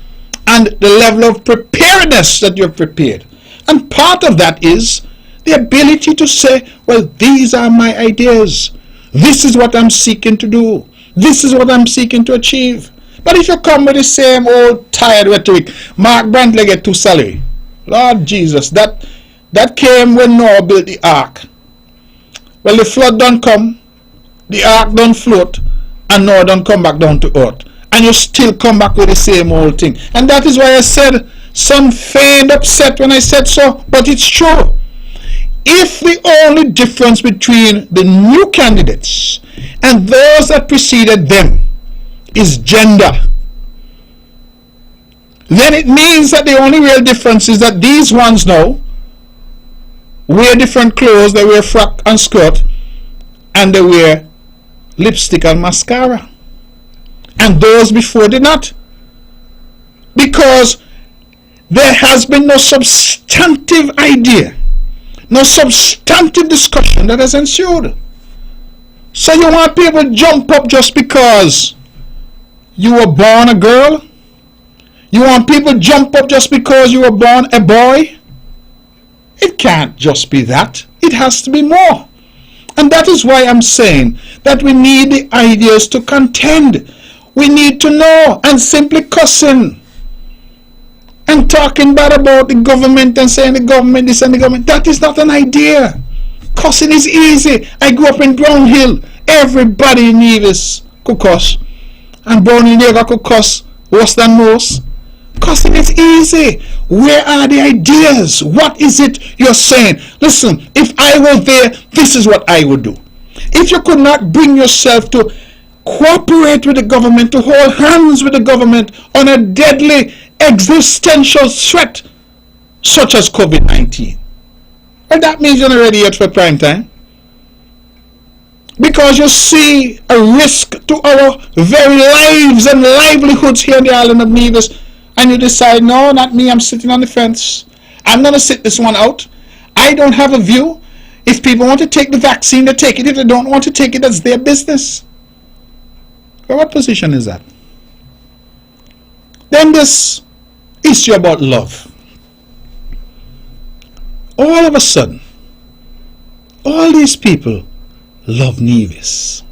S1: and the level of preparedness that you're prepared. And part of that is the ability to say, well, these are my ideas. This is what I'm seeking to do. This is what I'm seeking to achieve. But if you come with the same old tired rhetoric, Mark Brantley get 2 salary. Lord Jesus, that came when Noah built the ark. Well, the flood don't come, the ark don't float, and Noah don't come back down to earth. And you still come back with the same old thing. And that is why I said some feigned upset when I said so, but it's true. If the only difference between the new candidates and those that preceded them is gender, then it means that the only real difference is that these ones now wear different clothes. They wear frock and skirt, and they wear lipstick and mascara, and those before did not, because there has been no substantive idea, no substantive discussion that has ensued. So you want people to jump up just because you were born a girl? You want people to jump up just because you were born a boy? It can't just be that. It has to be more. And that is why I'm saying that we need the ideas to contend. We need to know, and simply cussing and talking bad about the government and saying the government this and the government, that is not an idea. Cussing is easy. I grew up in Brownhill. Everybody in Nevis could cuss. And Brownhill never could cuss worse than most. Cussing is easy. Where are the ideas? What is it you're saying? Listen, if I were there, this is what I would do. If you could not bring yourself to cooperate with the government, to hold hands with the government on a deadly existential threat such as COVID-19, well, that means you're not ready yet for prime time. Because you see a risk to our very lives and livelihoods here on the island of Nevis, and you decide, no, not me, I'm sitting on the fence. I'm going to sit this one out. I don't have a view. If people want to take the vaccine, they take it. If they don't want to take it, that's their business. Well, what position is that? Then this issue about love. All of a sudden, all these people love Nevis.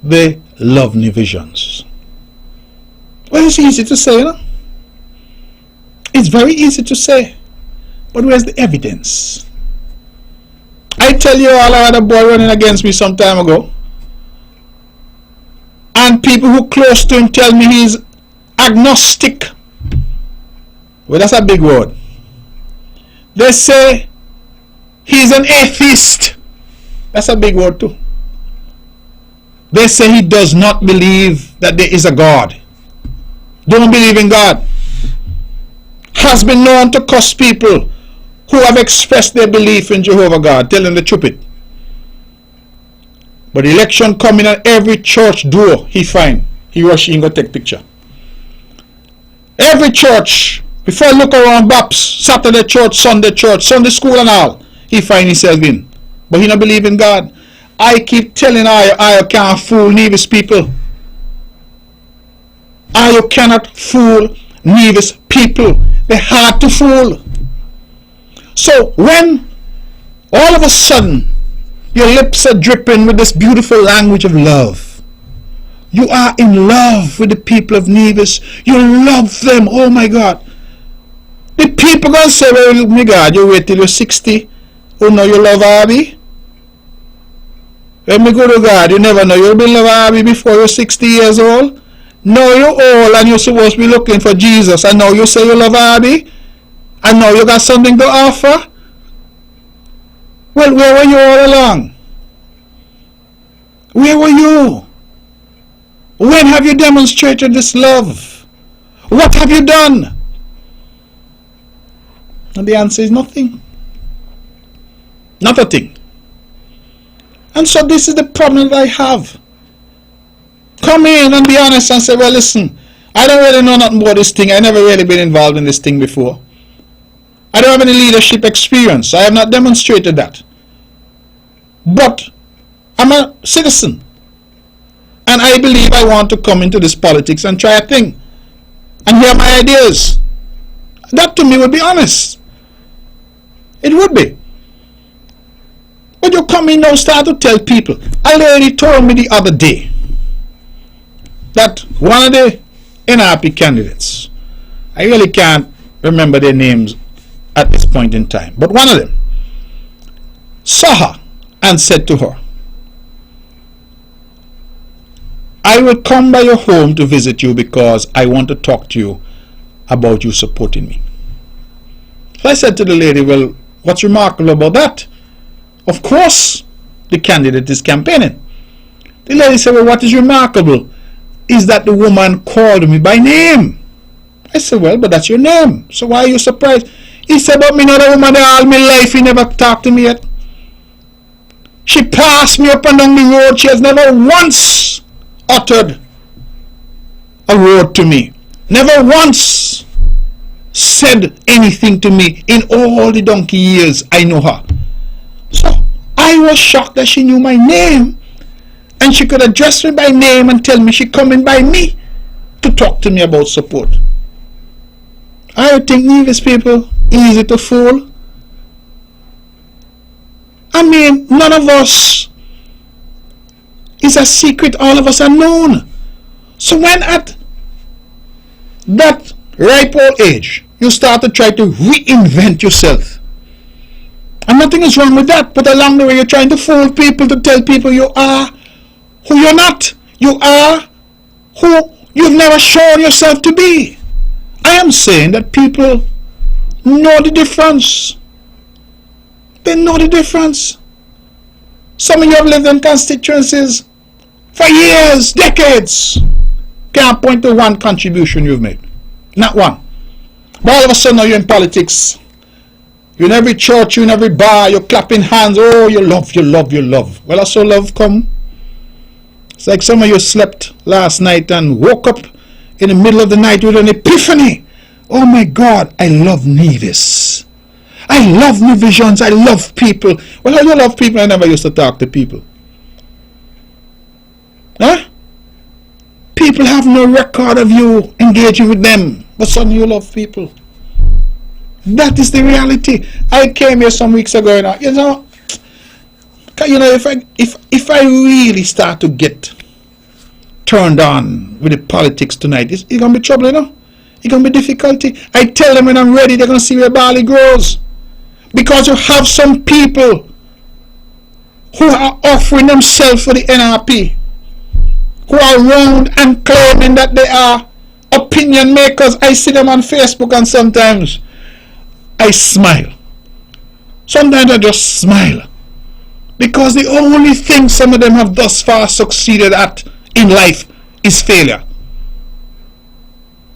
S1: They love Nevisians. Well, it's easy to say, you know? It's very easy to say. But where's the evidence? I tell you all, I had a boy running against me some time ago. And people who close to him tell me he's agnostic. Well, that's a big word. They say he's an atheist. That's a big word too. They say he does not believe that there is a God. Don't believe in God. Has been known to curse people who have expressed their belief in Jehovah God. Tell them the truth. But election coming at every church door he find. He rush in go take picture. Every church. Before I look around Baps, Saturday church, Sunday school and all, he find himself in. But he don't believe in God. I keep telling I can't fool Nevis people. You cannot fool Nevis people. They're hard to fool. So when all of a sudden your lips are dripping with this beautiful language of love, you are in love with the people of Nevis. You love them. Oh my God. The people gonna say, well, my God, you wait till you're 60. Oh no, you love Abby? When me go to God, you never know you'll be love Abby before you're 60 years old. No, you're old and you're supposed to be looking for Jesus. And now you say you love Abby? And now you got something to offer? Well, where were you all along? Where were you? When have you demonstrated this love? What have you done? And the answer is nothing. Not a thing. And so this is the problem that I have. Come in and be honest and say, well, listen, I don't really know nothing about this thing. I never really been involved in this thing before. I don't have any leadership experience. I have not demonstrated that. But I'm a citizen. And I believe I want to come into this politics and try a thing. And hear my ideas. That to me would be honest. It would be. But you come in now, start to tell people. A lady told me the other day that one of the NRP candidates, I really can't remember their names at this point in time, but one of them saw her and said to her, I will come by your home to visit you because I want to talk to you about you supporting me. So I said to the lady, well, what's remarkable about that? Of course, the candidate is campaigning. The lady said, well, what is remarkable is that the woman called me by name. I said, well, but that's your name. So why are you surprised? He said, but me know the woman there all my life. He never talked to me yet. She passed me up and down the road. She has never once uttered a word to me. Never once said anything to me in all the donkey years I know her. So I was shocked that she knew my name and she could address me by name and tell me she coming by me to talk to me about support. I think Nevis people easy to fool. I mean, none of us is a secret. All of us are known. So when at that ripe old age you start to try to reinvent yourself, and nothing is wrong with that, but along the way you're trying to fool people, to tell people you are who you're not. You are who you've never shown yourself to be. I am saying that people know the difference. They know the difference. Some of you have lived in constituencies for years, decades. Can't point to one contribution you've made. Not one. But all of a sudden now you're in politics. You're in every church, you're in every bar, you're clapping hands. Oh, you love, you love, you love. Well, I saw love come. It's like some of you slept last night and woke up in the middle of the night with an epiphany. Oh my God, I love Nevis. I love new visions. I love people. Well, how do you love people? I never used to talk to people. Huh? People have no record of you engaging with them, but suddenly you love people. That is the reality. I came here some weeks ago, and if I really start to get turned on with the politics tonight, it's gonna be trouble, It's gonna be difficulty. I tell them when I'm ready, they're gonna see where barley grows. Because you have some people who are offering themselves for the NRP, who are around and claiming that they are opinion makers, I see them on Facebook, and sometimes I smile. Sometimes I just smile. Because the only thing some of them have thus far succeeded at in life is failure.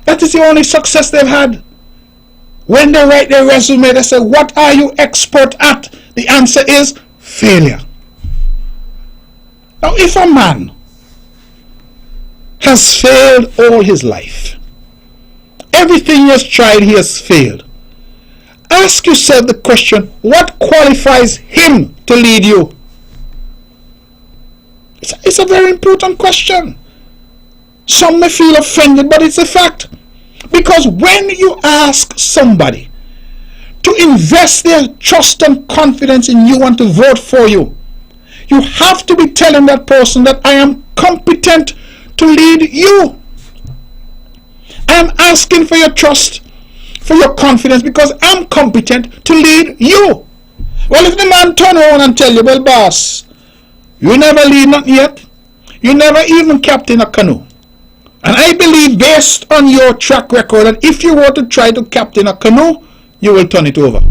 S1: That is the only success they've had. When they write their resume, they say, what are you expert at? The answer is failure. Now, if a man has failed all his life, everything he has tried, he has failed, ask yourself the question, what qualifies him to lead you? It's a very important question. Some may feel offended, but it's a fact. Because when you ask somebody to invest their trust and confidence in you and to vote for you, you have to be telling that person that I am competent to lead you. I am asking for your trust, for your confidence, because I'm competent to lead you. Well, if the man turn around and tell you, well, boss, you never lead nothing yet. You never even captain a canoe. And I believe, based on your track record, that if you were to try to captain a canoe, you will turn it over.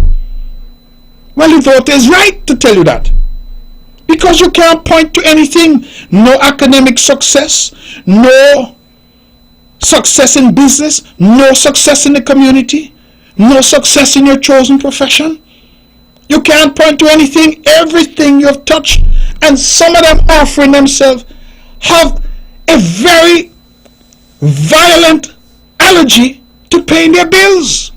S1: Well, the voter is right to tell you that. Because you can't point to anything. No academic success, no success in business, no success in the community, no success in your chosen profession. You can't point to anything. Everything you've touched, and some of them offering themselves, have a very violent allergy to paying their bills.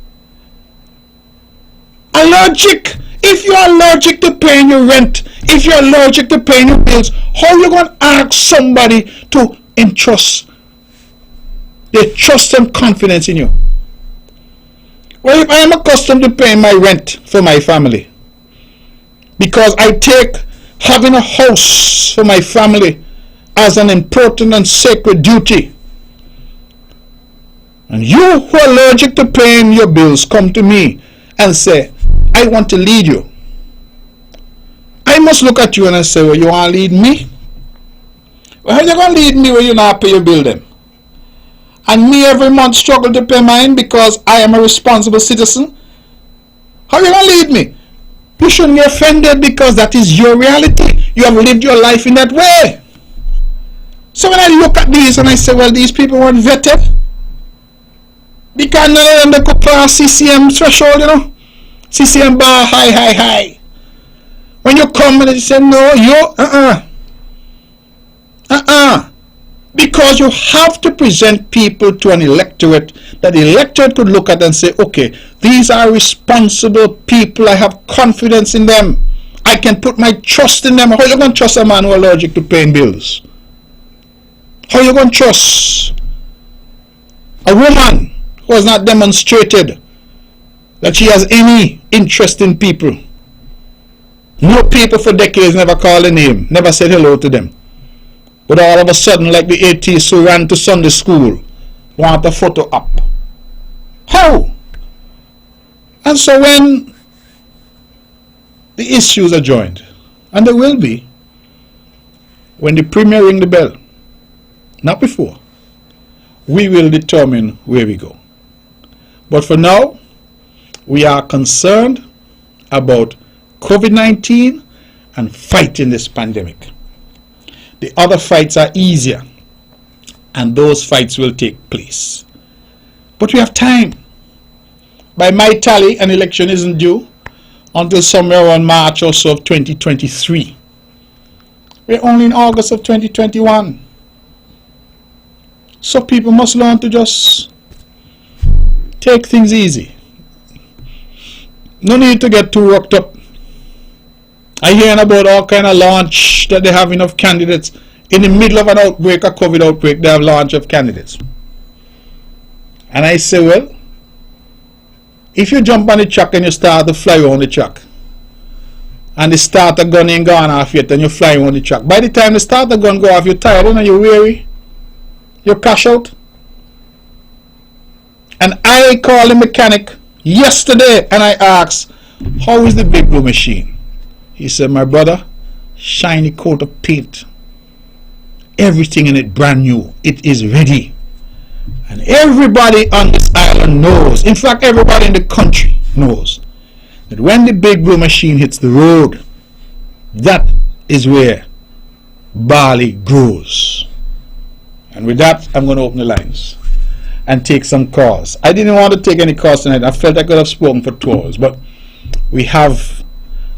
S1: Allergic. If you're allergic to paying your rent, if you're allergic to paying your bills, how are you going to ask somebody to entrust their trust and confidence in you? Well, if I am accustomed to paying my rent for my family, because I take having a house for my family as an important and sacred duty, and you who are allergic to paying your bills come to me and say, I want to lead you, I must look at you and I say, well, you want to lead me? Well, how are you going to lead me when you not pay your bill then? And me every month struggle to pay mine because I am a responsible citizen? How are you going to lead me? You shouldn't be offended, because that is your reality. You have lived your life in that way. So when I look at these and I say, well, these people weren't vetted, because none of them they could pass CCM threshold, you know. CCM bar, high. When you come and they say, no, you, because you have to present people to an electorate that the electorate could look at and say, okay, these are responsible people. I have confidence in them. I can put my trust in them. How are you going to trust a man who is allergic to paying bills? How are you going to trust a woman who has not demonstrated that she has any interest in people? No people for decades never called a name, never said hello to them. But all of a sudden, like the atheists who ran to Sunday school, want a photo up. How? And so when the issues are joined, and there will be, when the premier ring the bell, not before, we will determine where we go. But for now, we are concerned about COVID-19 and fighting this pandemic. The other fights are easier, and those fights will take place. But we have time. By my tally, an election isn't due until somewhere around March or so of 2023. We're only in August of 2021. So people must learn to just take things easy. No need to get too worked up. I hear about all kind of launch that they have enough candidates. In the middle of an outbreak, a COVID outbreak, they have launch of candidates. And I say, well, if you jump on the truck and you start to fly around the truck, and the starter gun ain't gone off yet, and you fly around the truck, by the time the starter gun go off, you're tired and you're weary, you cash out. And I called the mechanic yesterday and I asked, how is the big blue machine? He said, my brother, shiny coat of paint, everything in it brand new, it is ready. And everybody on this island knows, in fact everybody in the country knows, that when the big blue machine hits the road, that is where barley grows. And with that, I'm going to open the lines and take some calls. I didn't want to take any calls tonight. I felt I could have spoken for 2 hours, but we have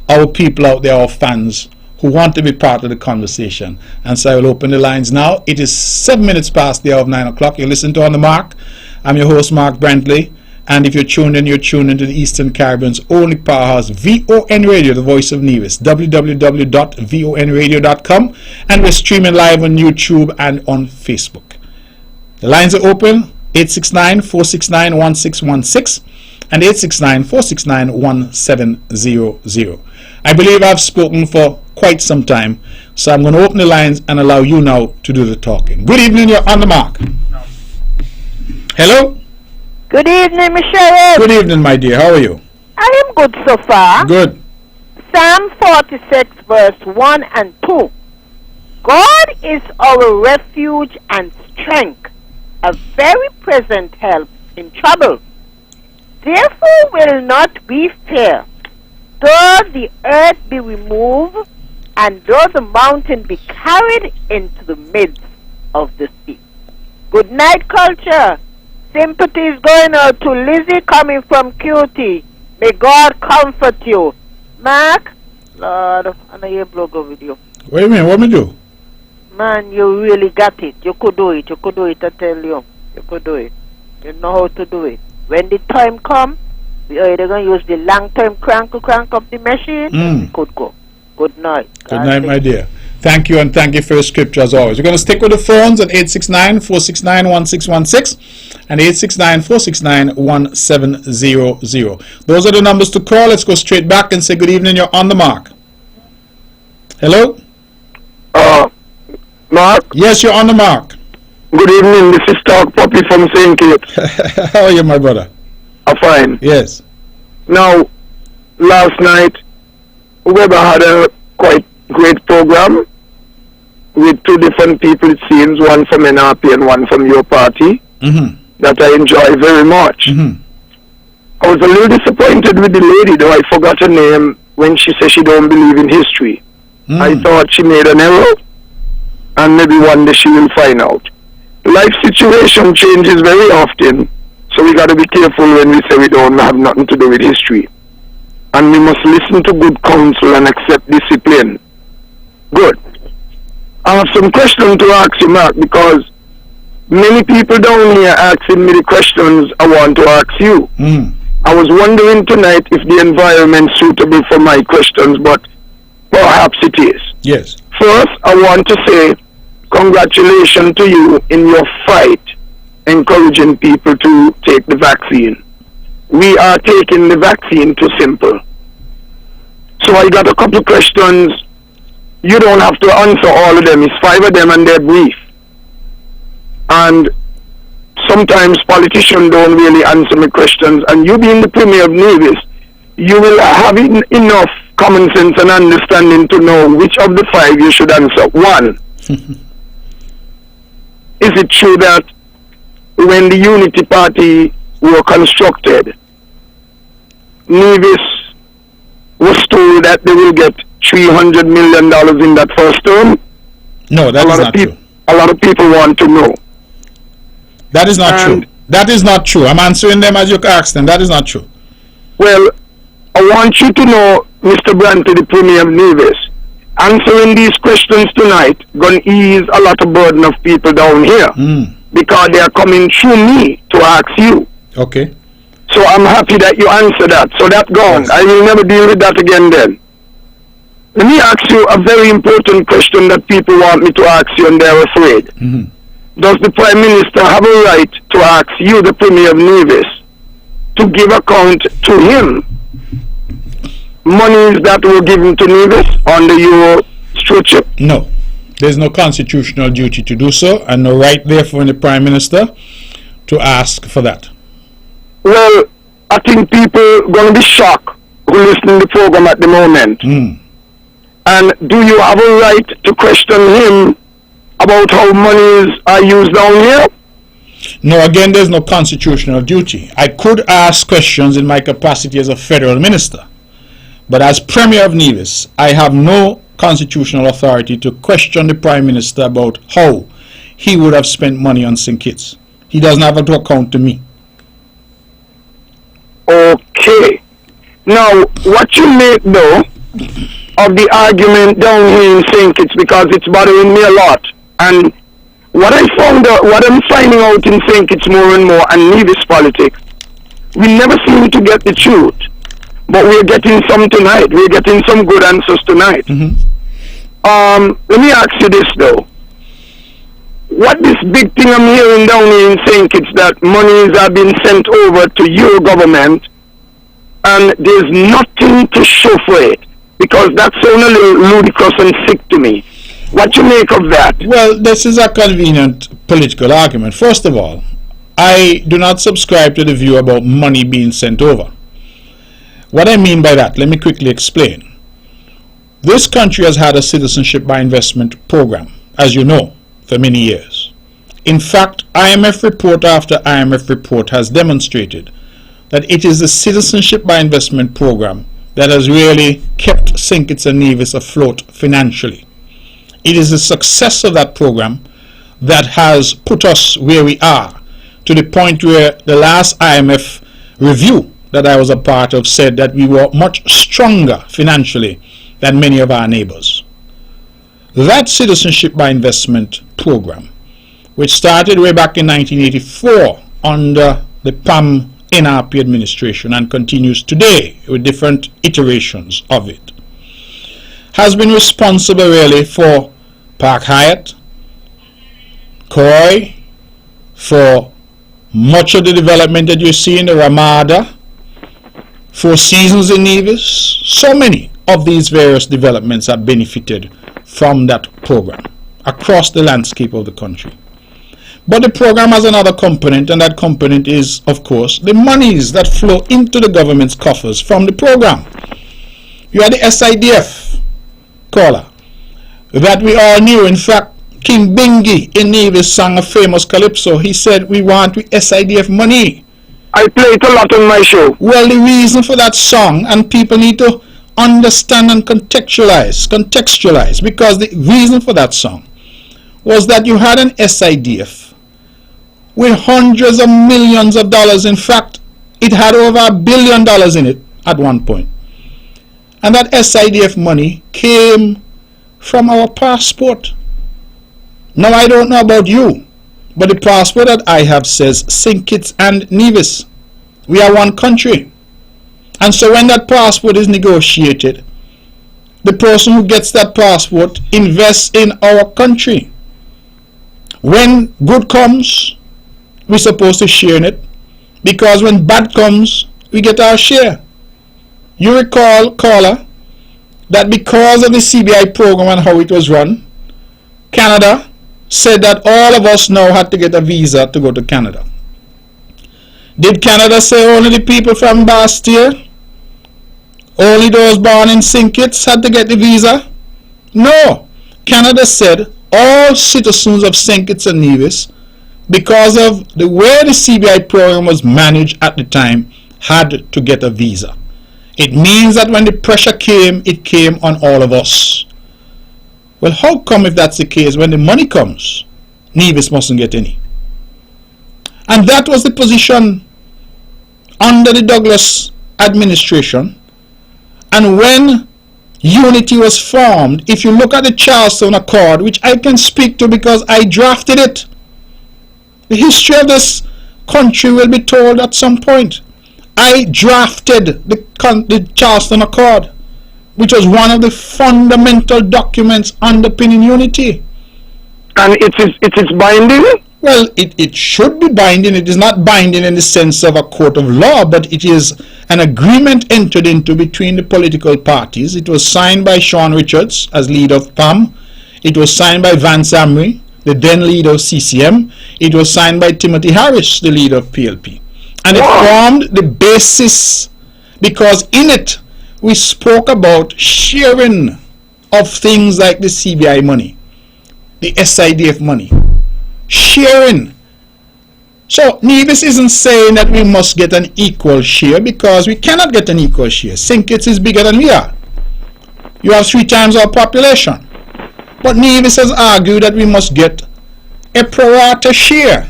S1: our people out there, our fans, who want to be part of the conversation. And so I will open the lines now. It is 7 minutes past the hour of 9 o'clock. You listen to On the Mark. I'm your host, Mark Brantley. And if you're tuned into the Eastern Caribbean's only powerhouse, VON Radio, the voice of Nevis, www.vonradio.com. And we're streaming live on YouTube and on Facebook. The lines are open, 869-469-1616 and 869-469-1700. I believe I've spoken for quite some time, so I'm going to open the lines and allow you now to do the talking. Good evening, you're on the mark. Hello?
S2: Good evening, Michelle.
S1: Good evening, my dear. How are you?
S2: I am good so far.
S1: Good.
S2: Psalm 46, verse 1 and 2. God is our refuge and strength, a very present help in trouble. Therefore will not we fear, though the earth be removed, and though the mountain be carried into the midst of the sea. Good night, culture. Sympathies going out to Lizzie coming from QT. May God comfort you. Mark, Lord, I know you blog over with you.
S1: What do you mean? What me do?
S2: Man, you really got it. You could do it. You could do it, I tell you. You could do it. You know how to do it. When the time comes, we are either going to use the long-term crank up the machine. It could go. Good night.
S1: Good night, my dear. Thank you, and thank you for your scripture as always. We're going to stick with the phones at 869-469-1616 and 869-469-1700. Those are the numbers to call. Let's go straight back and say good evening. You're on the mark. Hello?
S3: Mark?
S1: Yes, you're on the mark.
S3: Good evening. This is Talk Puppy from St. Kitts.
S1: How are you, my brother?
S3: I'm fine.
S1: Yes.
S3: Now, last night, Weber had a quite great program with 2 different people, it seems, one from NRP and one from your party, that I enjoy very much. I was a little disappointed with the lady, though I forgot her name, when she said she don't believe in history. I thought she made an error, and maybe one day she will find out. Life situation changes very often, so we got to be careful when we say we don't have nothing to do with history. And we must listen to good counsel and accept discipline. Good. I have some questions to ask you, Mark, because many people down here are asking me the questions I want to ask you. I was wondering tonight if the environment is suitable for my questions, but perhaps it is.
S1: Yes.
S3: First, I want to say congratulations to you in your fight encouraging people to take the vaccine. We are taking the vaccine too simple. So I got a couple of questions. You don't have to answer all of them. It's 5 of them and they're brief. And sometimes politicians don't really answer my questions. And you being the Premier of Nevis, you will have enough common sense and understanding to know which of the 5 you should answer. 1. Is it true that when the Unity Party were constructed, Nevis was told that they will get $300 million in that first term?
S1: No, that is not true.
S3: A lot of people want to know.
S1: That is not true. That is not true. I'm answering them as you asked them. That is not true.
S3: Well, I want you to know, Mr. Brantley, the Premier of Nevis, answering these questions tonight going to ease a lot of burden of people down here. Because they are coming through me to ask you.
S1: Okay.
S3: So I'm happy that you answer that. So that's gone. Yes. I will never deal with that again then. Let me ask you a very important question that people want me to ask you and they're afraid. Does the Prime Minister have a right to ask you, the Premier of Nevis, to give account to him monies that were given to Nevis under your stewardship?
S1: No. There's no constitutional duty to do so, and no right therefore in the Prime Minister to ask for that.
S3: Well, I think people are going to be shocked who listen to the program at the moment. And do you have a right to question him about how monies are used down here?
S1: No, again, there's no constitutional duty. I could ask questions in my capacity as a federal minister, but as Premier of Nevis, I have no constitutional authority to question the Prime Minister about how he would have spent money on St. Kitts. He doesn't have to account to me.
S3: Okay. Now, what you make, though, of the argument down here in St. Kitts, because it's bothering me a lot, and what I found out, what I'm finding out in St. Kitts more and more, and Nevis politics, we never seem to get the truth, but we're getting some tonight. We're getting some good answers tonight. Let me ask you this, though. What this big thing I'm hearing down here in St. Kitts, that monies are being sent over to your government, and there's nothing to show for it, because that sounds a little ludicrous and sick to me. What you make of that?
S1: Well, this is a convenient political argument. First of all, I do not subscribe to the view about money being sent over. What I mean by that, let me quickly explain. This country has had a citizenship by investment program, as you know, for many years. In fact, IMF report after IMF report has demonstrated that it is the citizenship by investment program that has really kept St. Kitts and Nevis afloat financially. It is the success of that program that has put us where we are, to the point where the last IMF review that I was a part of said that we were much stronger financially than many of our neighbors. That citizenship by investment program, which started way back in 1984 under the PAM NRP administration and continues today with different iterations of it, has been responsible really for Park Hyatt, Koi, for much of the development that you see in the Ramada, Four Seasons in Nevis. So many of these various developments have benefited from that program across the landscape of the country. But the program has another component, and that component is, of course, the monies that flow into the government's coffers from the program. You had the SIDF caller that we all knew. In fact, King Bingi in Nevis sang a famous calypso. He said, "We want SIDF money."
S3: I play it a lot on my show.
S1: Well, the reason for that song, and people need to understand and contextualize, because the reason for that song was that you had an SIDF with hundreds of millions of dollars. In fact, it had over $1 billion in it at one point. And that SIDF money came from our passport. Now, I don't know about you, but the passport that I have says St. Kitts and Nevis. We are one country. And so when that passport is negotiated, the person who gets that passport invests in our country. When good comes, we're supposed to share in it, because when bad comes, we get our share. You recall, caller, that because of the CBI program and how it was run, Canada said that all of us now had to get a visa to go to Canada. Did Canada say only the people from Bastille, only those born in St. Kitts had to get the visa? No. Canada said all citizens of St. Kitts and Nevis, because of the way the CBI program was managed at the time, had to get a visa. It means that when the pressure came, it came on all of us. Well, how come, if that's the case, when the money comes, Nevis mustn't get any? And that was the position under the Douglas administration. And when unity was formed, if you look at the Charleston Accord, which I can speak to because I drafted it, the history of this country will be told at some point. I drafted the Charleston Accord, which was one of the fundamental documents underpinning unity.
S3: And it is binding?
S1: Well, it should be binding. It is not binding in the sense of a court of law, but it is an agreement entered into between the political parties. It was signed by Sean Richards as leader of PAM. It was signed by Vance Amry, the then leader of CCM. It was signed by Timothy Harris, the leader of PLP. And it formed the basis, because in it we spoke about sharing of things like the CBI money, the SIDF money, sharing So Nevis isn't saying that we must get an equal share, because we cannot get an equal share. St. Kitts is bigger than we are. You have 3 times our population. But Nevis has argued that we must get a pro rata share,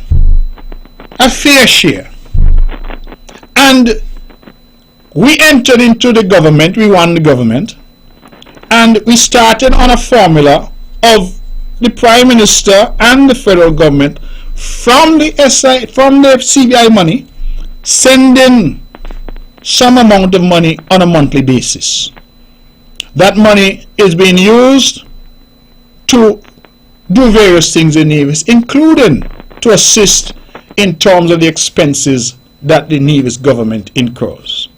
S1: a fair share. And we entered into the government, we won the government, and we started on a formula of the Prime Minister and the federal government from the CBI money sending some amount of money on a monthly basis. That money is being used to do various things in Nevis, including to assist in terms of the expenses that the Nevis government incurs.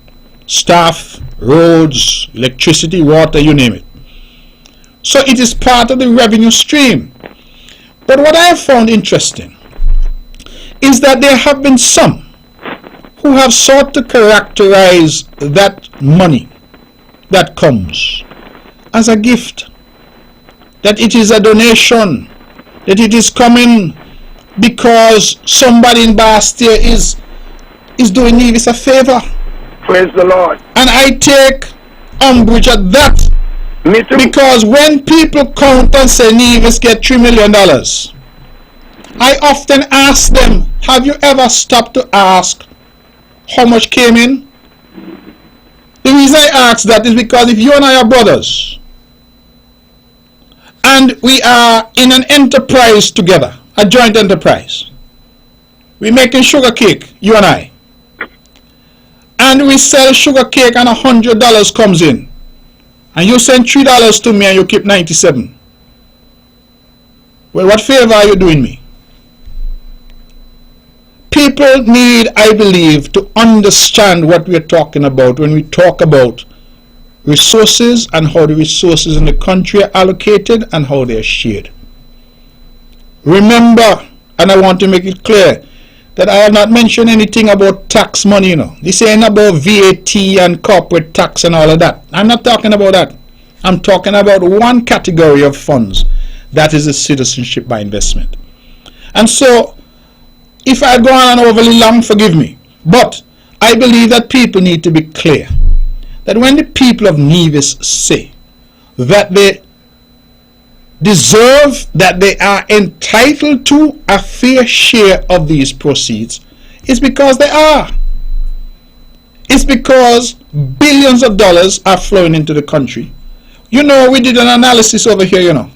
S1: Staff, roads, electricity, water, you name it. So it is part of the revenue stream. But what I have found interesting is that there have been some who have sought to characterize that money that comes as a gift, that it is a donation, that it is coming because somebody in Bastia is doing Nevis a favor.
S3: Praise the Lord.
S1: And I take umbrage at that.
S3: Me too.
S1: Because when people count and say Nevis get $3 million, I often ask them, have you ever stopped to ask how much came in? The reason I ask that is because if you and I are brothers, and we are in an enterprise together, a joint enterprise, we're making sugar cake, you and I, and we sell sugar cake and $100 comes in, and you send $3 to me and you keep 97. Well, what favor are you doing me? People need, I believe, to understand what we're talking about when we talk about resources and how the resources in the country are allocated and how they are shared. Remember, and I want to make it clear, that I have not mentioned anything about tax money, you know. This ain't about VAT and corporate tax and all of that. I'm not talking about that. I'm talking about one category of funds, that is the citizenship by investment. And so, if I go on overly long, forgive me. But I believe that people need to be clear that when the people of Nevis say that they deserve, that they are entitled to a fair share of these proceeds, it's because they are. It's because billions of dollars are flowing into the country. You know, we did an analysis over here, you know.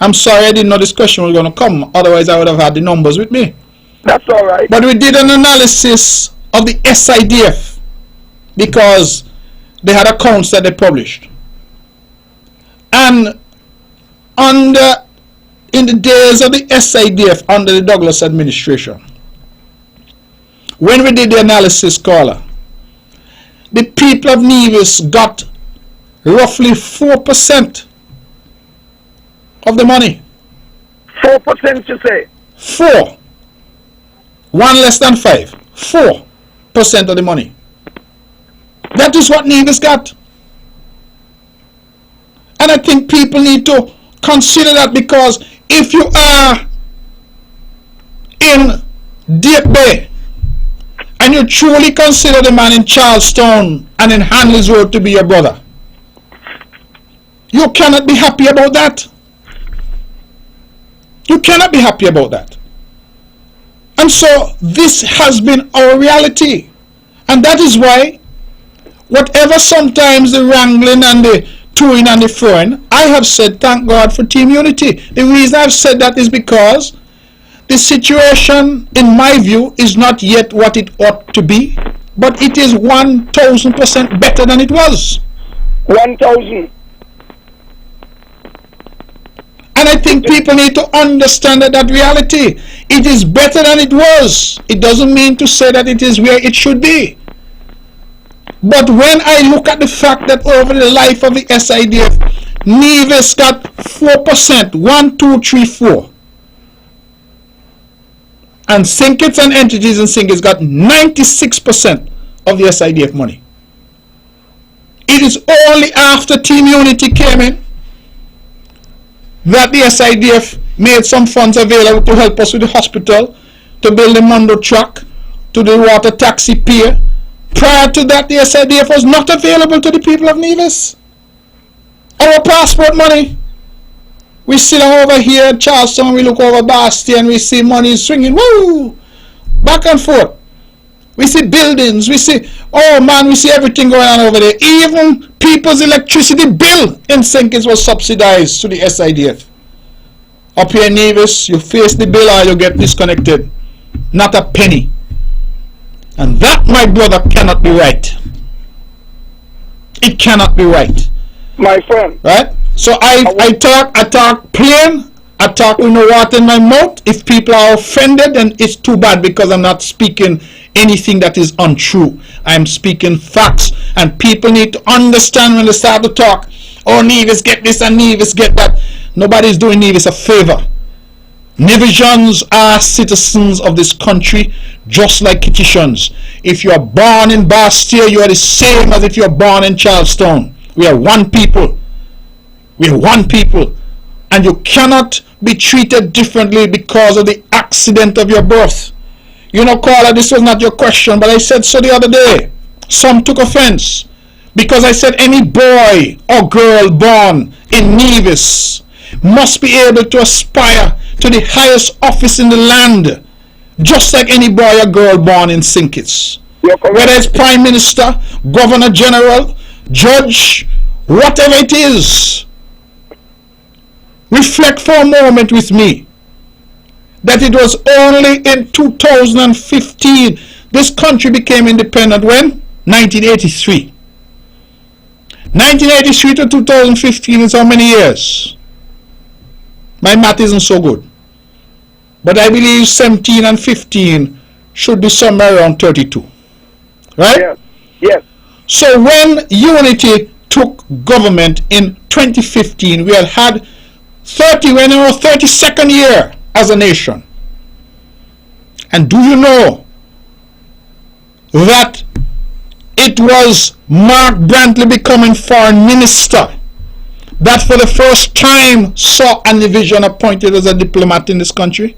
S1: I'm sorry I didn't know this question was going to come, otherwise I would have had the numbers with me.
S3: That's all right.
S1: But we did an analysis of the SIDF because they had accounts that they published. And in the days of the SIDF under the Douglas administration, when we did the analysis, caller, the people of Nevis got roughly 4% of the money.
S3: 4%, you say?
S1: 4. 1 less than 5. 4% of the money. That is what Nevis got. And I think people need to consider that, because if you are in Deep Bay and you truly consider the man in Charlestown and in Hanley's Road to be your brother, you cannot be happy about that. You cannot be happy about that. And so this has been our reality. And that is why, whatever sometimes the wrangling and the toing and the throwing, I have said thank God for team unity. The reason I've said that is because the situation, in my view, is not yet what it ought to be, but it is 1,000% better than it was.
S3: 1,000.
S1: And I think people need to understand that reality. It is better than it was. It doesn't mean to say that it is where it should be. But when I look at the fact that over the life of the SIDF, Nevis got 4%, 1, 2, 3, 4. And St. Kitts and entities in St. Kitts got 96% of the SIDF money. It is only after Team Unity came in that the SIDF made some funds available to help us with the hospital, to build the Mondo truck, to the water taxi pier. Prior to that, the SIDF was not available to the people of Nevis. Our passport money. We sit over here at Charleston, we look over Basti and we see money swinging, woo, back and forth. We see buildings, we see, oh man, we see everything going on over there. Even people's electricity bill in St. Kitts was subsidized to the SIDF. Up here in Nevis, you face the bill or you get disconnected. Not a penny. And that, my brother, cannot be right. It cannot be right.
S3: My friend.
S1: Right? So I talk plain, I talk with no water in my mouth. If people are offended, then it's too bad, because I'm not speaking anything that is untrue. I'm speaking facts, and people need to understand when they start to talk, oh, Nevis get this and Nevis get that. Nobody's doing Nevis a favor. Nevisians are citizens of this country, just like Kittitians. If you are born in Bastia, you are the same as if you are born in Charlestown. We are one people. We are one people. And you cannot be treated differently because of the accident of your birth. You know, caller, this was not your question, but I said so the other day. Some took offense because I said any boy or girl born in Nevis must be able to aspire to the highest office in the land, just like any boy or girl born in St. Kitts. Whether it's Prime Minister, Governor General, Judge, whatever it is. Reflect for a moment with me that it was only in 2015 this country became independent. When? 1983. 1983 to 2015 is how many years? My math isn't so good. But I believe 17 and 15 should be somewhere around 32. Right?
S3: Yes. Yes.
S1: So when Unity took government in 2015, we had 30, we're in our 32nd year as a nation. And do you know that it was Mark Brantley becoming foreign minister that for the first time saw a Nevisian appointed as a diplomat in this country?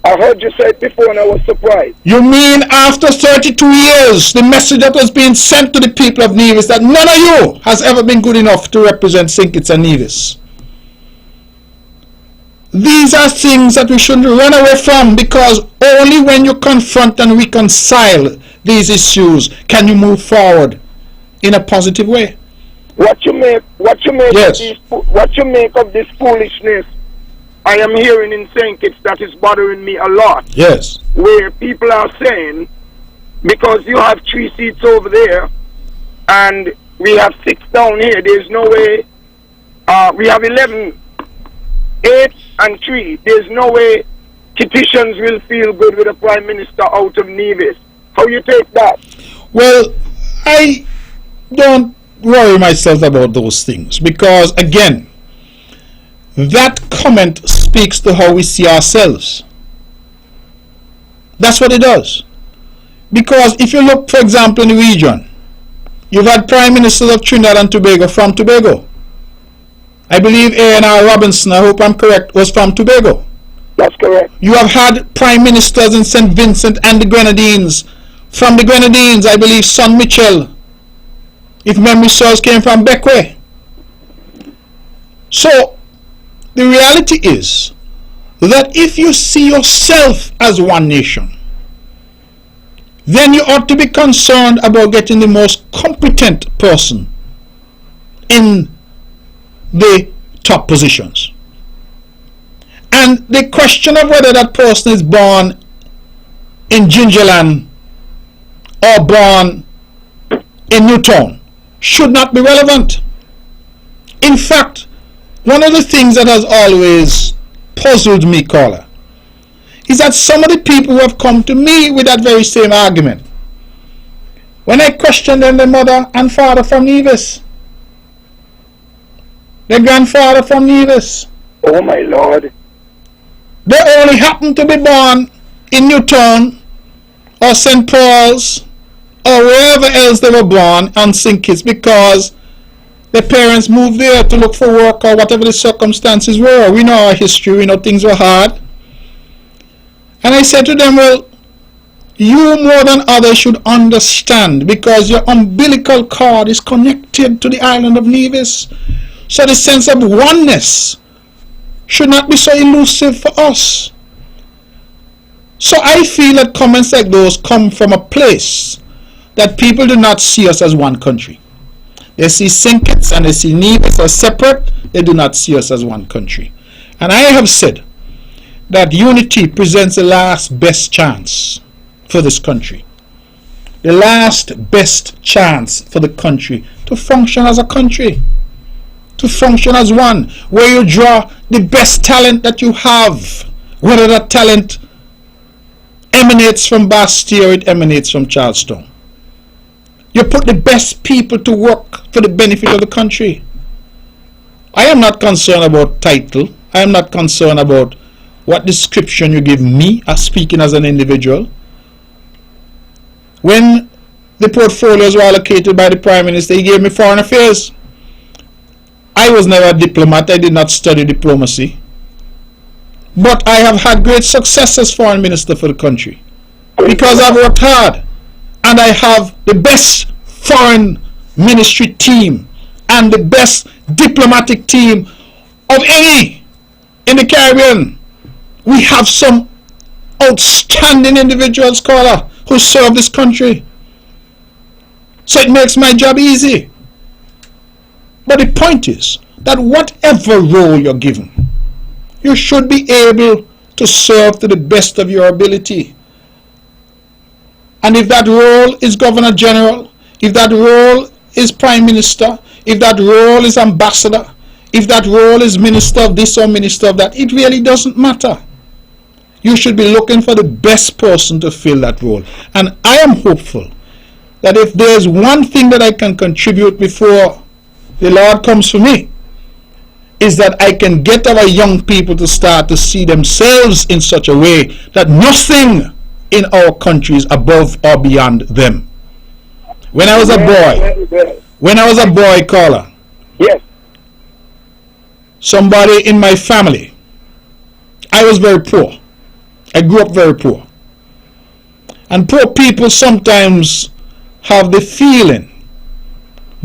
S3: I heard you say it before and I was surprised.
S1: You mean after 32 years, the message that was being sent to the people of Nevis that none of you has ever been good enough to represent St. Kitts and Nevis? These are things that we shouldn't run away from, because only when you confront and reconcile these issues can you move forward in a positive way.
S3: What you make
S1: Yes.
S3: what you make of this foolishness I am hearing in St. Kitts that is bothering me a lot.
S1: Yes.
S3: Where people are saying, because you have 3 seats over there and we have 6 down here, there's no way, we have 11, 8 and 3, there's no way Kittitians will feel good with a Prime Minister out of Nevis. How you take that?
S1: Well, I don't worry myself about those things, because again, that comment speaks to how we see ourselves. That's what it does. Because if you look, for example, in the region, you've had Prime Ministers of Trinidad and Tobago from Tobago. I believe A&R Robinson, I hope I'm correct, was from Tobago.
S3: That's correct.
S1: You have had Prime Ministers in St. Vincent and the Grenadines. From the Grenadines, I believe Son Mitchell, if memory serves, came from Beckway. So, the reality is that if you see yourself as one nation, then you ought to be concerned about getting the most competent person in the top positions. And the question of whether that person is born in Gingerland or born in Newtown should not be relevant. In fact, one of the things that has always puzzled me, caller, is that some of the people who have come to me with that very same argument, when I question them, their mother and father from Nevis, their grandfather from Nevis,
S3: Oh my Lord.
S1: they only happen to be born in Newtown or St. Paul's or wherever else they were born on St. Kitts because their parents moved there to look for work or whatever the circumstances were. We know our history, we know things were hard. And I said to them, well, you more than others should understand, because your umbilical cord is connected to the island of Nevis. So the sense of oneness should not be so elusive for us. So I feel that comments like those come from a place that people do not see us as one country. They see St. Kitts and they see Nevis as separate. They do not see us as one country. And I have said that unity presents the last best chance for this country. The last best chance for the country to function as a country. To function as one. Where you draw the best talent that you have. Whether that talent emanates from Bastille or it emanates from Charlestown. You put the best people to work for the benefit of the country. I am not concerned about title. I am not concerned about what description you give me as speaking as an individual. When the portfolios were allocated by the Prime Minister, he gave me foreign affairs. I was never a diplomat. I did not study diplomacy. But I have had great success as foreign minister for the country. Because I've worked hard. And I have the best foreign ministry team and the best diplomatic team of any in the Caribbean. We have some outstanding individuals, scholar, who serve this country. So it makes my job easy. But the point is that whatever role you're given, you should be able to serve to the best of your ability. And if that role is Governor General, if that role is Prime Minister, if that role is Ambassador, if that role is Minister of this or Minister of that, it really doesn't matter. You should be looking for the best person to fill that role. And I am hopeful that if there's one thing that I can contribute before the Lord comes for me, is that I can get our young people to start to see themselves in such a way that nothing in our country is above or beyond them. When I was a boy, caller,
S3: Yes.
S1: somebody in my family, I was very poor. I grew up very poor. And poor people sometimes have the feeling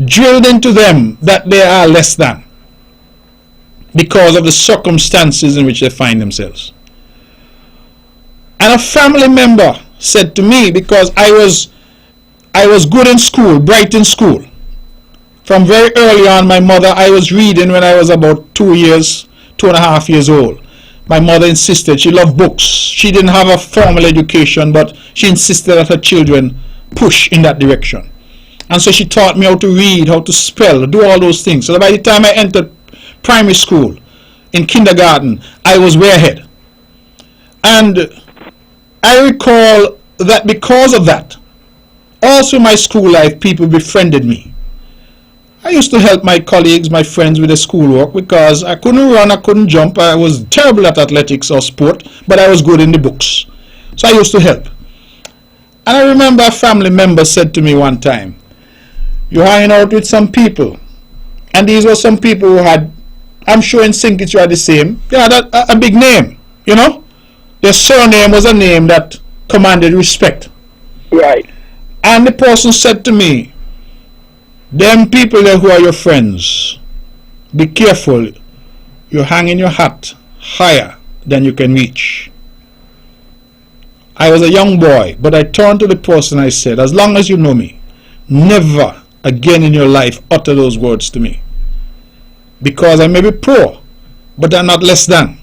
S1: drilled into them that they are less than, because of the circumstances in which they find themselves. And a family member said to me, because I was good in school, bright in school. From very early on, my mother, I was reading when I was about 2.5 years old. My mother insisted, she loved books. She didn't have a formal education, but she insisted that her children push in that direction. And so she taught me how to read, how to spell, do all those things. So that by the time I entered primary school, in kindergarten, I was way ahead. And I recall that because of that, all through my school life, people befriended me. I used to help my colleagues, my friends with their schoolwork, because I couldn't run, I couldn't jump, I was terrible at athletics or sport, but I was good in the books. So I used to help. And I remember a family member said to me one time, "You're hanging out with some people." And these were some people who had, I'm sure in St. Kitts you are the same, they had a big name, you know. Their surname was a name that commanded respect.
S3: Right.
S1: And the person said to me, "Them people there who are your friends, be careful, you're hanging your hat higher than you can reach." I was a young boy, but I turned to the person and I said, "As long as you know me, never again in your life utter those words to me. Because I may be poor, but I'm not less than.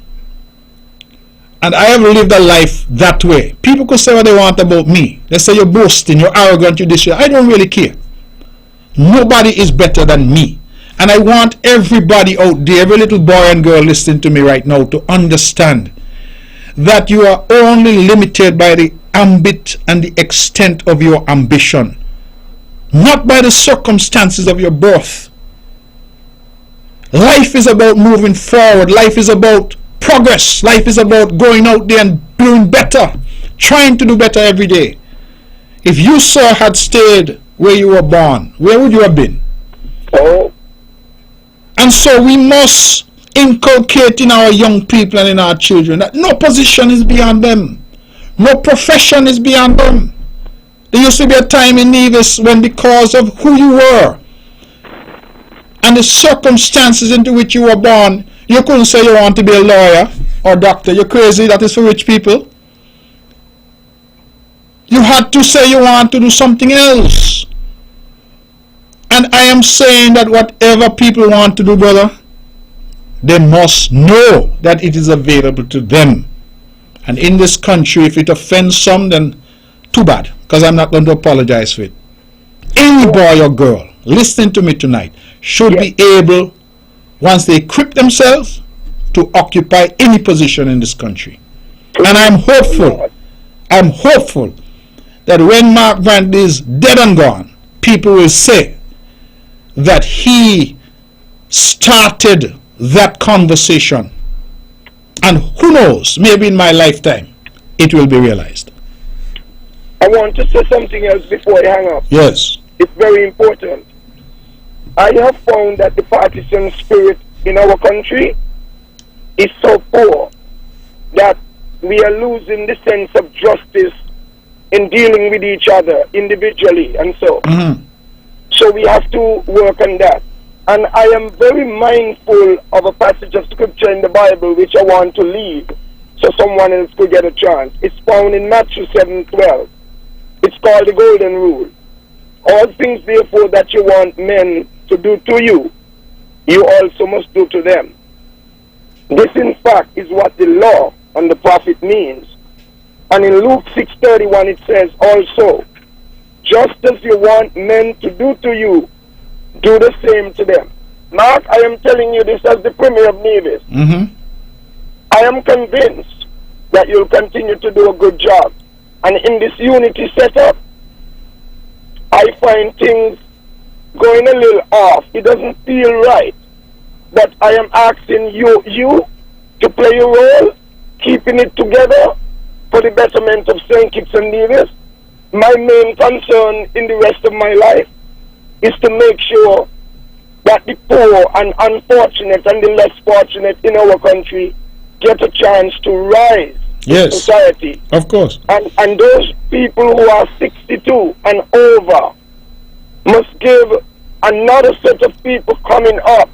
S1: And I have lived a life that way." People could say what they want about me. They say you're boasting, you're arrogant, you're this. I don't really care. Nobody is better than me. And I want everybody out there, every little boy and girl listening to me right now, to understand that you are only limited by the ambit and the extent of your ambition, not by the circumstances of your birth. Life is about moving forward. Life is about progress. Life is about going out there and doing better, trying to do better every day. If you, sir, had stayed where you were born, where would you have been?
S3: Oh.
S1: And so we must inculcate in our young people and in our children that no position is beyond them. No profession is beyond them. There used to be a time in Nevis when, because of who you were and the circumstances into which you were born, you couldn't say you want to be a lawyer or doctor. You're crazy. That is for rich people. You had to say you want to do something else. And I am saying that whatever people want to do, brother, they must know that it is available to them. And in this country, if it offends some, then too bad, because I'm not going to apologize for it. Any boy or girl listening to me tonight should be able, once they equip themselves, to occupy any position in this country. And I'm hopeful that when Mark Brantley is dead and gone, people will say that he started that conversation. And who knows, maybe in my lifetime, it will be realized.
S3: I want to say something else before I hang up.
S1: Yes.
S3: It's very important. I have found that the partisan spirit in our country is so poor that we are losing the sense of justice in dealing with each other individually and so. So we have to work on that. And I am very mindful of a passage of scripture in the Bible which I want to lead so someone else could get a chance. It's found in Matthew 7:12. It's called the Golden Rule. All things therefore that you want men to do to you, you also must do to them. This in fact is what the law and the prophet means. And in Luke 6:31 it says also, just as you want men to do to you, do the same to them. Mark, I am telling you this as the Premier of Nevis. I am convinced that you'll continue to do a good job. And in this unity setup, I find things going a little off. It doesn't feel right. But I am asking you to play your role, keeping it together for the betterment of St. Kitts and Nevis. My main concern in the rest of my life is to make sure that the poor and unfortunate and the less fortunate in our country get a chance to rise in society.
S1: Of course.
S3: And those people who are 62 and over must give another set of people coming up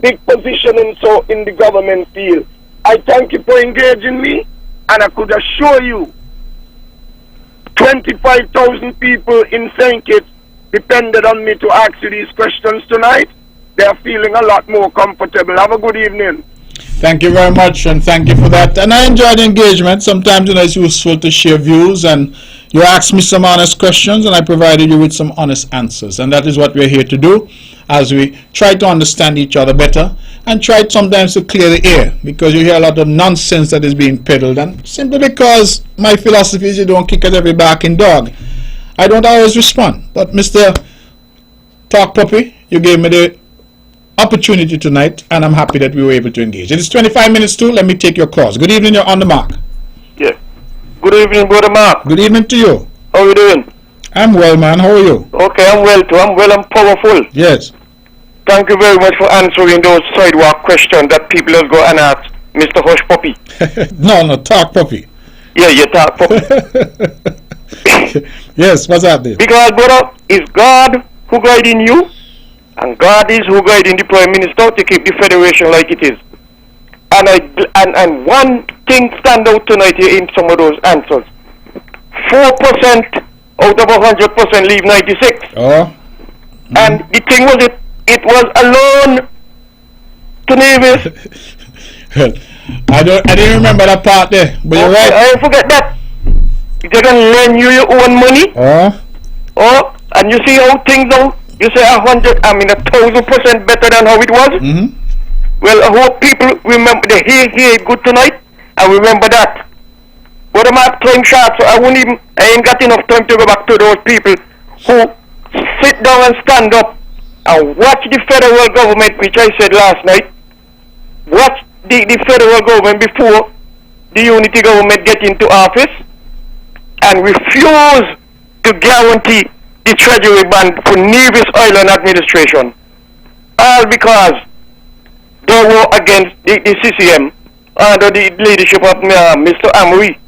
S3: big position and so in the government field. I thank you for engaging me, and I could assure you 25,000 people in St. Kitts depended on me to ask you these questions tonight. They are feeling a lot more comfortable. Have a good evening.
S1: Thank you very much, and thank you for that. And I enjoy the engagement. Sometimes it's useful to share views, and you asked me some honest questions, and I provided you with some honest answers. And that is what we're here to do, as we try to understand each other better, and try sometimes to clear the air, because you hear a lot of nonsense that is being peddled, and simply because my philosophy is you don't kick at every barking dog, I don't always respond. But Mr. Talk Puppy, you gave me the opportunity tonight, and I'm happy that we were able to engage. It is 25 minutes to. Let me take your calls. Good evening, you're on the mark.
S4: Yeah. Good evening, Brother Mark.
S1: Good evening to you.
S4: How are you doing?
S1: I'm well, man. How are you?
S4: Okay, I'm well too. I'm well and powerful.
S1: Yes.
S4: Thank you very much for answering those sidewalk questions that people just go and ask Mr. Hush Puppy.
S1: No, Talk Puppy.
S4: Yeah, you Talk Puppy.
S1: Yes, what's that there?
S4: Because, brother, it's God who guiding you, and God is who guiding the Prime Minister to keep the Federation like it is. And one thing stand out tonight here in some of those answers. 4% out of 100% leave 96.
S1: Oh.
S4: And the thing was it was alone to Nevis.
S1: I didn't remember that part there, but you're right.
S4: I forget that. They can lend you your own money.
S1: Oh.
S4: And you see how things are. You say 1,000% better than how it was. Well, I hope people remember. They hear it good tonight, and remember that. But I'm not throwing shots, so I ain't got enough time to go back to those people who sit down and stand up and watch the federal government, which I said last night. Watch the federal government before the unity government get into office, and refuse to guarantee the treasury bond for Nevis Island administration. All because they were against the CCM under the leadership of Mr. Amory.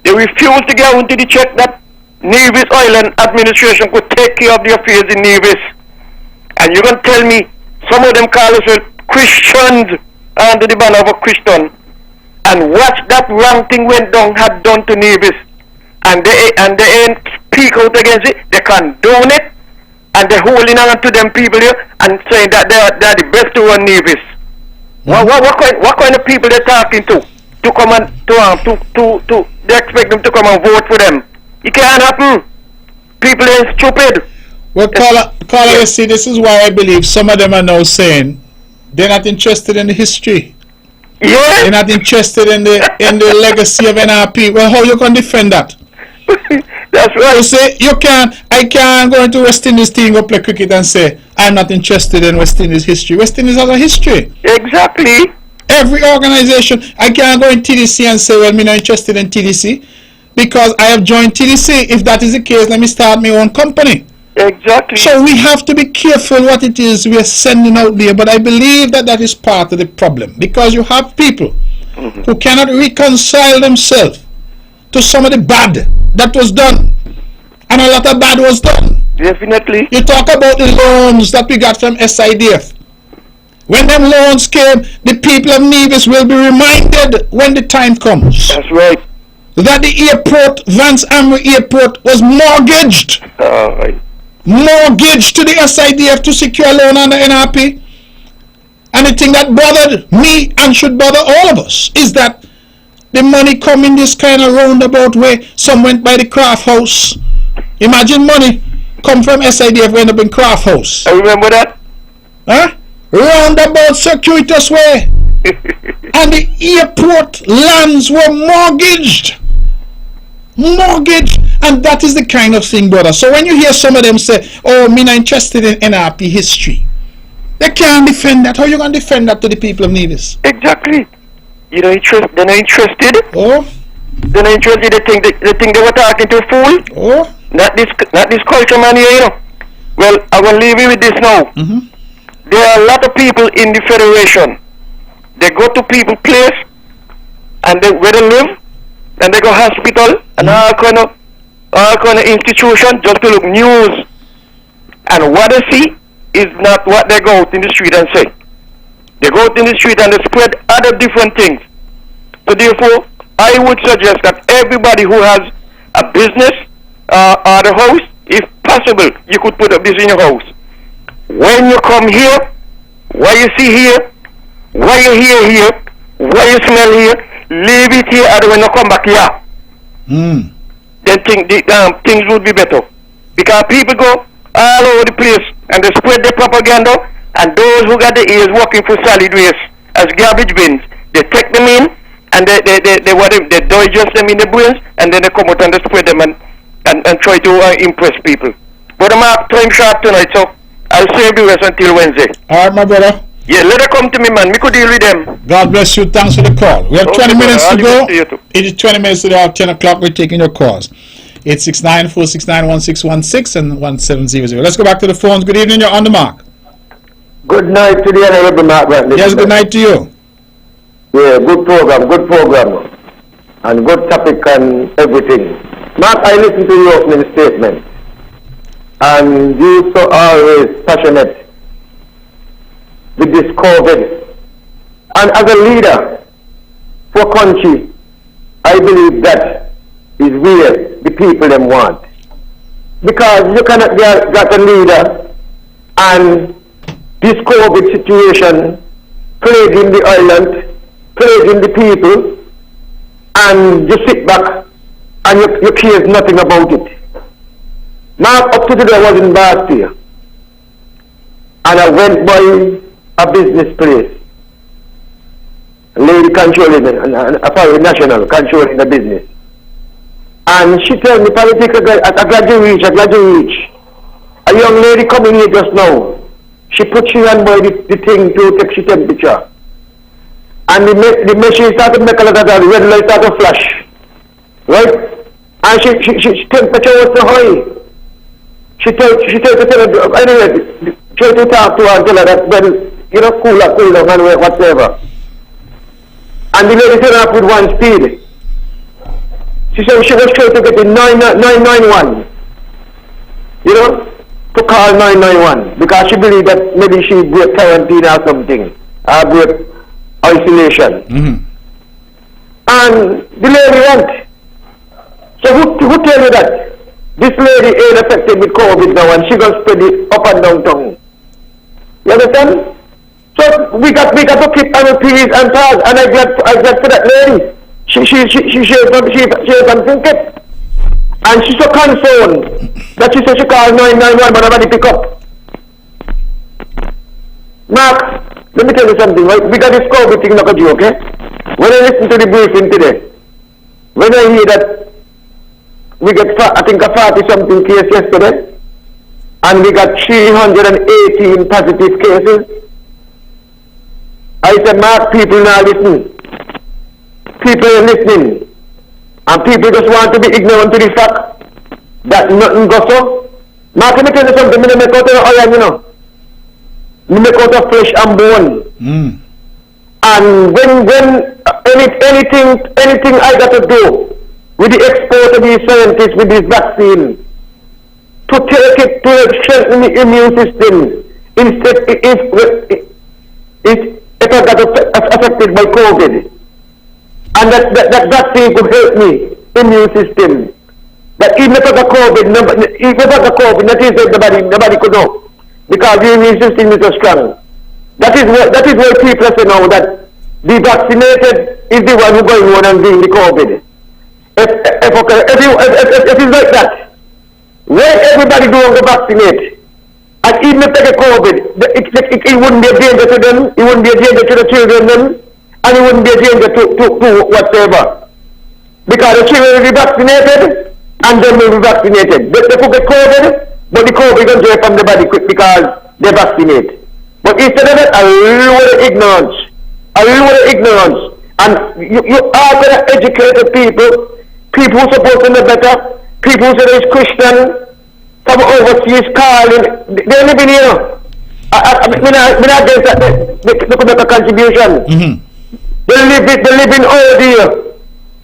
S4: They refused to guarantee the check that Nevis Island administration could take care of the affairs in Nevis. And you're going to tell me some of them call us Christians under the banner of a Christian. And watch that wrong thing went down, had done to Nevis. And they ain't speak out against it. They condone it. And they're holding on to them people here and saying that they're the best to run Nevis. What kind of people they're talking to? To come and they expect them to come and vote for them. It can't happen. People are stupid.
S1: Well, caller, you see, this is why I believe some of them are now saying they're not interested in the history.
S4: Yeah.
S1: They're not interested in the legacy of NRP. Well, how you can defend that?
S4: That's right.
S1: You say I can't go into West Indies team up play cricket and say I'm not interested in West Indies history. West Indies has a history.
S4: Exactly.
S1: Every organization, I can't go in TDC and say, well, me not interested in TDC because I have joined TDC. If that is the case, let me start my own company.
S4: Exactly.
S1: So we have to be careful what it is we are sending out there. But I believe that is part of the problem because you have people who cannot reconcile themselves to some of the bad that was done, and a lot of bad was done.
S4: Definitely.
S1: You talk about the loans that we got from SIDF. When them loans came, the people of Nevis will be reminded when the time comes.
S4: That's right.
S1: That the airport, Vance Amri Airport, was mortgaged.
S4: Right.
S1: Mortgaged to the SIDF to secure a loan under NRP. And the thing that bothered me and should bother all of us is that the money come in this kind of roundabout way. Some went by the craft house. Imagine money come from SIDF end up in craft house.
S4: I remember that.
S1: Huh? Roundabout circuitous way. And the airport lands were mortgaged. Mortgaged. And that is the kind of thing, brother. So when you hear some of them say, oh, me not interested in NRP history, they can't defend that. How you going to defend that to the people of Nevis?
S4: Exactly. They're not interested.
S1: Oh.
S4: They're not interested. They think they were talking to a fool.
S1: Oh.
S4: Not this culture man here, you know. Well, I will leave you with this now. There are a lot of people in the federation. They go to people's place and where they live, and they go hospital and all kind of institution just to look news. And what they see is not what they go out in the street and say. They go out in the street and they spread other different things. So therefore, I would suggest that everybody who has a business or the house, if possible, you could put up this in your house. When you come here, what you see here, what you hear here, what you smell here, leave it here, and when you come back here, then things would be better. Because people go all over the place and they spread their propaganda, and those who got the ears working for solid waste as garbage bins, they take them in and they digest them in the brains, and then they come out and they spread them and try to impress people. But I'm time short tonight, so I'll save the rest until Wednesday.
S1: Alright, my brother.
S4: Yeah, let her come to me, man. Me could deal with them.
S1: God bless you. Thanks for the call. We have 20 minutes to go. It is 20 minutes to the hour, 10 o'clock. We're taking your calls. 869-469-1616 and 1700. Let's go back to the phones. Good evening. You're on the mark.
S3: Good night to the Honorable Mark Brantley.
S1: Yes, good night to you.
S3: Yeah, good program. And good topic and everything. Mark, I listened to your opening statement. And you so always passionate with this COVID. And as a leader for country, I believe that is where the people them want. Because you cannot get a leader and this COVID situation plaguing the island, plaguing the people, and you sit back and you care nothing about it. Now, up to today I was in Bastille, and I went by a business place. A lady controlling a national controlling the business. And she told me, I graduate. A young lady coming here just now. She put she on by the thing to take she temperature. And the machine started to make a lot of that red light started to flash. Right? And she temperature was so high. She told her, anyway, try to talk to her and tell her that, well, cool down and whatever. And the lady turned up with one speed.
S5: She said she was trying to get in 991. You know, to call 991 because she believed that maybe she break quarantine or something, or break isolation. And the lady went. So who tell you that this lady ain't affected with COVID now and she gonna spread it up and down town? You understand? So we got to keep our peace and pause, and I glad for that lady. She shared something kept. And she's so concerned that she said she called 991 but nobody pick up. Mark, let me tell you something, right? We got this COVID thing like a joke, okay? When I listen to the briefing today, when I hear that we get, I think, a 40-something case yesterday, and we got 318 positive cases, I said, Mark, people now listen. People are listening. And people just want to be ignorant to the fact that nothing goes so. Mark, let me tell you something, I make out of iron, you know. I make out of flesh and bone. And when anything I got to do with the export of these scientists with this vaccine, to take it to strengthen the immune system, instead if I got affected by COVID, and that vaccine could help me immune system. That even if I got COVID, that is that nobody could know, because the immune system is so strong. That is why people say now that the vaccinated is the one who going on and doing the COVID. If it's like that, when everybody doing the vaccinate, and even if they get COVID, it wouldn't be a danger to them, it wouldn't be a danger to the children then, and it wouldn't be a danger to whatever. Because the children will be vaccinated, and then will be vaccinated. They could get COVID, but the COVID will go from the body quick because they vaccinate. But instead of that, a little ignorance. And you are going to educate the people who are supposed to know better, people who say it's Christian, from overseas calling, they live in here. I not against that, they could make a contribution. They live in all here.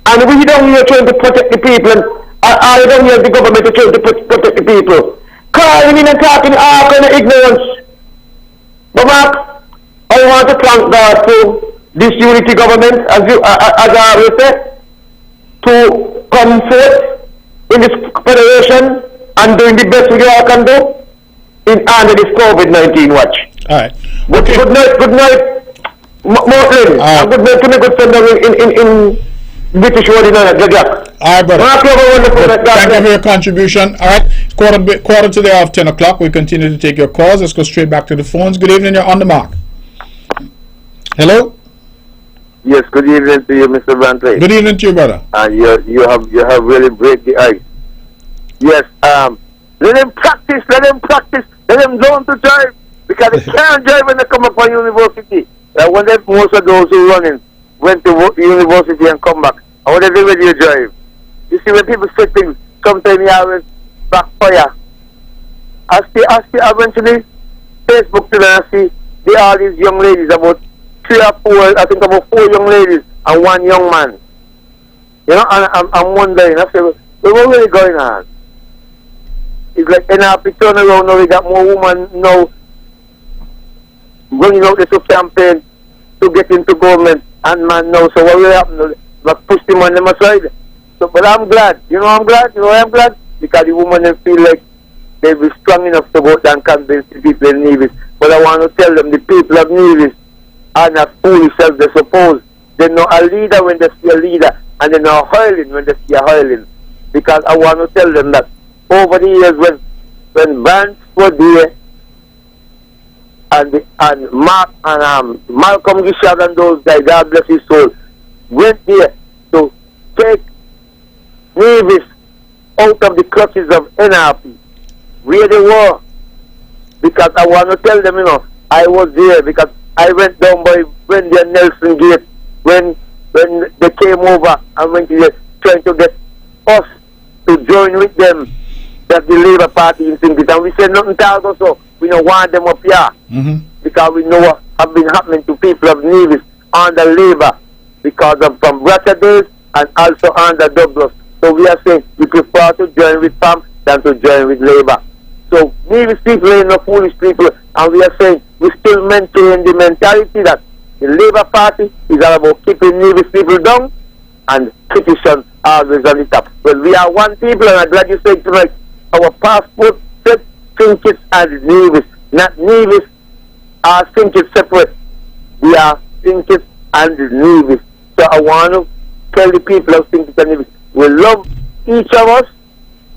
S5: And we don't here trying to protect the people, and I don't hear the government trying to protect the people. Calling in and talking all kind of ignorance. But Mark, I want to thank God for this unity government, as I always say, to come forth in this federation and doing the best we all can do in under this COVID-19 watch.
S1: All right.
S5: Okay. Good night, Martin. Right. Good night to my good friend in British World in Jack.
S1: All right, brother. Thank you for your contribution. All right. Quarter to the hour of 10 o'clock. We continue to take your calls. Let's go straight back to the phones. Good evening. You're on the mark. Hello?
S6: Yes, good evening to you, Mr. Brantley.
S1: Good evening to you, brother.
S6: And you have really break the ice. Yes, let them practice, let them learn to drive, because they can't drive when they come up from university. When most of those who running went to university and come back, and when they ready to drive. You see, when people say things, sometimes you always backfire. I see eventually Facebook today, I see all these young ladies, about 3 or 4, I think about 4 young ladies and 1 young man. You know, and I'm wondering, I say, what's really going on? It's like NRP turn around now, we got more women now running out this campaign to get into government and man now, so what will happen? But push them on them aside. So, but I'm glad, you know I'm glad, because the women feel like they be strong enough to go out and convince the people in Nevis. But I want to tell them, the people of Nevis are not foolish as they suppose. They know a leader when they see a leader, and they know a hurling when they see a hurling. Because I want to tell them that over the years when Vance was there, and Mark and Malcolm Gishard and those guys, God bless his soul, went there to take Nevis out of the clutches of NRP, where they were. Because I want to tell them, you know, I was there because I went down by Wendy and Nelson Gate when they came over and went there trying to get us to join with them, that the Labour Party in St. Peter. And we said nothing to us, so we don't want them up here. Because we know what has been happening to people of Nevis under Labour, because of from Bratcher days and also under Douglas. So we are saying we prefer to join with PAM than to join with Labour. So Nevis people are no foolish people, and we are saying we still maintain the mentality that the Labour Party is all about keeping Nevis people down and petition always on the top. Well, we are one people, and I'm glad you said tonight, our passport said St. Kitts and Nevis, not Nevis or St. Kitts separate. We are St. Kitts and Nevis. So I want to tell the people of St. Kitts and Nevis, we love each of us,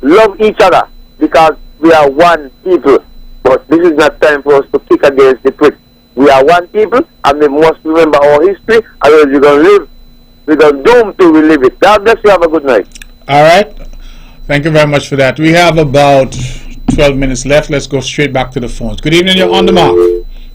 S6: love each other, because we are one people. But this is not time for us to kick against the prick. We are one people, and we must remember our history, otherwise we're going to live. We're going to doom to relive it. God bless you. Have a good night.
S1: All right. Thank you very much for that. We have about 12 minutes left. Let's go straight back to the phones. Good evening. You're on the mark.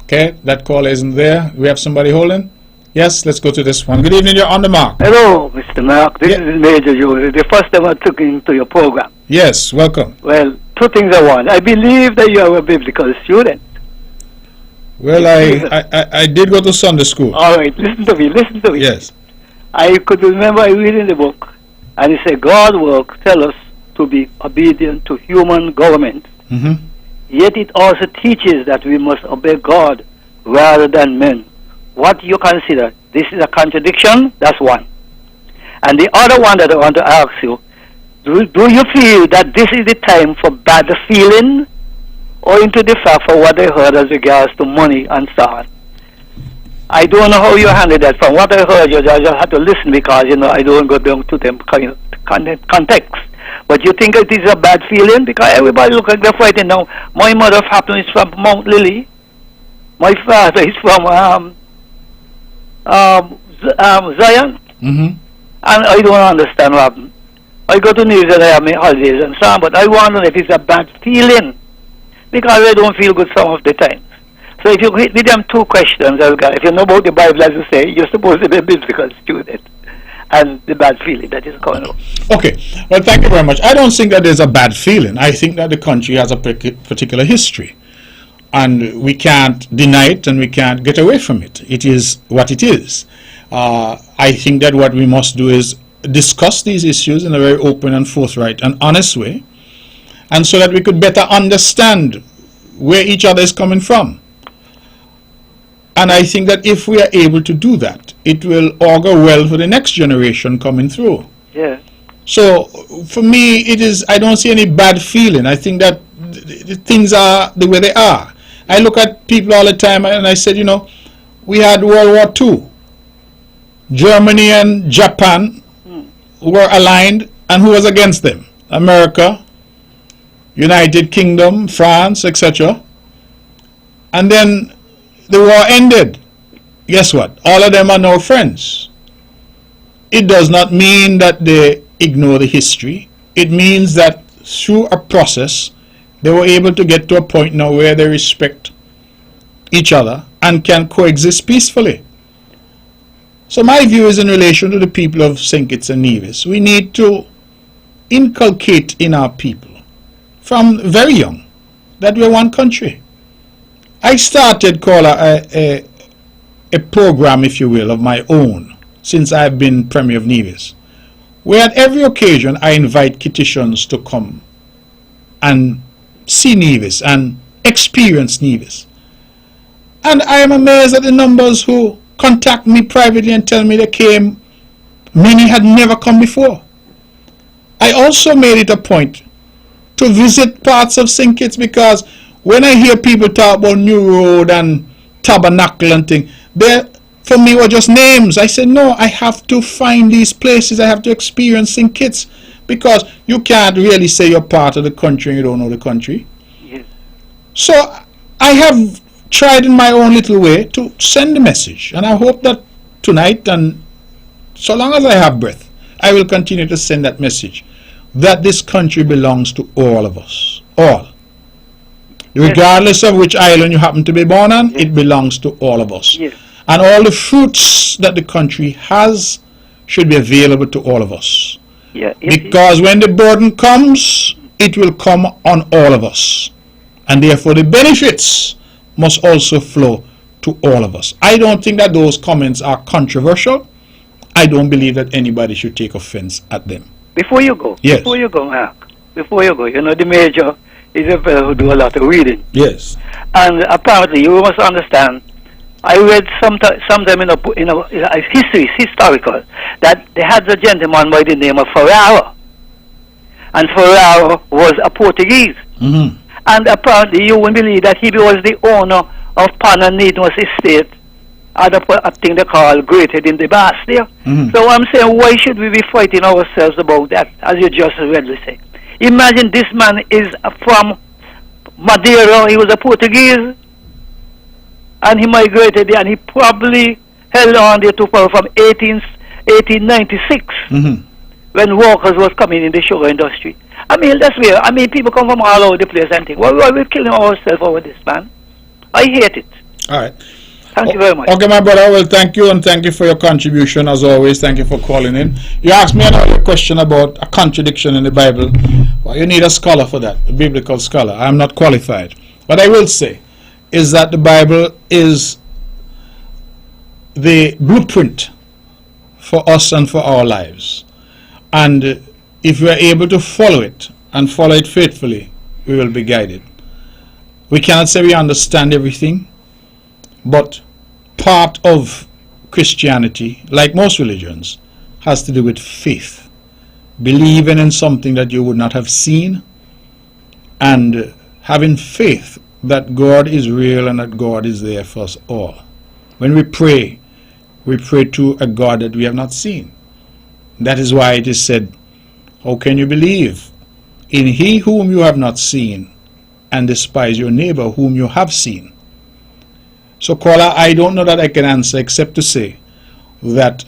S1: Okay, that call isn't there. We have somebody holding? Yes, let's go to this one. Good evening. You're on the mark.
S7: Hello, Mr. Mark. This is Major Joseph. The first time I took into your program.
S1: Yes, welcome.
S7: Well, two things I want. I believe that you are a biblical student.
S1: Well, I did go to Sunday school.
S7: All right, listen to me. Listen to me.
S1: Yes.
S7: I could remember I read in the book, and it said God will tell us to be obedient to human government.
S1: Mm-hmm.
S7: Yet it also teaches that we must obey God rather than men. What do you consider? This is a contradiction? That's one. And the other one that I want to ask you, do you feel that this is the time for bad feeling, owing to the fact for what I heard as regards to money and so on? I don't know how you handle that. From what I heard, I just had to listen because, I don't go down to them kind of context. But you think it is a bad feeling? Because everybody look like they're fighting now. My mother is from Mount Lily. My father is from Zion.
S1: Mm-hmm.
S7: And I don't understand what happened. I go to Nevis and I have my holidays and so on, but I wonder if it's a bad feeling. Because I don't feel good some of the time. So if you hit with them two questions, if you know about the Bible, as you say, you're supposed to be a biblical student. And the bad feeling that is coming up.
S1: Okay. Well, thank you very much. I don't think that there's a bad feeling. I think that the country has a particular history. And we can't deny it and we can't get away from it. It is what it is. I think that what we must do is discuss these issues in a very open and forthright and honest way. And so that we could better understand where each other is coming from. And I think that if we are able to do that, it will augur well for the next generation coming through.
S7: Yeah.
S1: So for me, I don't see any bad feeling. I think that the things are the way they are. I look at people all the time and I said, we had World War II. Germany and Japan were aligned, and who was against them? America, United Kingdom, France, etc. And then the war ended. Guess what? All of them are now friends. It does not mean that they ignore the history. It means that through a process, they were able to get to a point now where they respect each other and can coexist peacefully. So my view is in relation to the people of St. Kitts and Nevis. We need to inculcate in our people from very young that we're one country. I started a program, if you will, of my own since I've been Premier of Nevis, where at every occasion I invite Kittitians to come and see Nevis and experience Nevis. And I am amazed at the numbers who contact me privately and tell me they came. Many had never come before. I also made it a point to visit parts of St. Kitts, because when I hear people talk about New Road and Tabernacle and things, they for me were just names. I said, no, I have to find these places. I have to experience St. Kitts, because you can't really say you're part of the country and you don't know the country.
S7: Yes.
S1: So I have tried in my own little way to send a message, and I hope that tonight, and so long as I have breath, I will continue to send that message, that this country belongs to all of us, all. Regardless of which island you happen to be born on, it belongs to all of us.
S7: Yes.
S1: And all the fruits that the country has should be available to all of us.
S7: Yeah.
S1: Because when the burden comes, it will come on all of us. And therefore the benefits must also flow to all of us. I don't think that those comments are controversial. I don't believe that anybody should take offense at them.
S7: Before you go,
S1: Yes.
S7: before you go, Mark, before you go, you know the major is a fellow who do a lot of reading.
S1: Yes.
S7: And apparently, you must understand, I read sometime in history, historical, that they had a gentleman by the name of Ferraro. And Ferraro was a Portuguese.
S1: Mm-hmm.
S7: And apparently, you wouldn't believe that he was the owner of Pananinos estate, a thing they call Greater in the Bass there.
S1: Mm-hmm.
S7: So I'm saying, why should we be fighting ourselves about that, as you just readily say? Imagine this man is from Madeira, he was a Portuguese, and he migrated there, and he probably held on there to power from 1896,
S1: Mm-hmm.
S7: when workers was coming in the sugar industry. I mean, that's where, people come from all over the place and think, why are we killing ourselves over this, man? I hate it.
S1: All right.
S7: Thank you very much.
S1: Okay, my brother. Well, thank you, and thank you for your contribution as always. Thank you for calling in. You asked me another question about a contradiction in the Bible. Well, you need a scholar for that, a biblical scholar. I am not qualified. What I will say is that the Bible is the blueprint for us and for our lives. And if we are able to follow it and follow it faithfully, we will be guided. We cannot say we understand everything, but part of Christianity, like most religions, has to do with faith. Believing in something that you would not have seen, and having faith that God is real and that God is there for us all. When we pray to a God that we have not seen. That is why it is said, how can you believe in he whom you have not seen and despise your neighbor whom you have seen? So, caller, I don't know that I can answer except to say that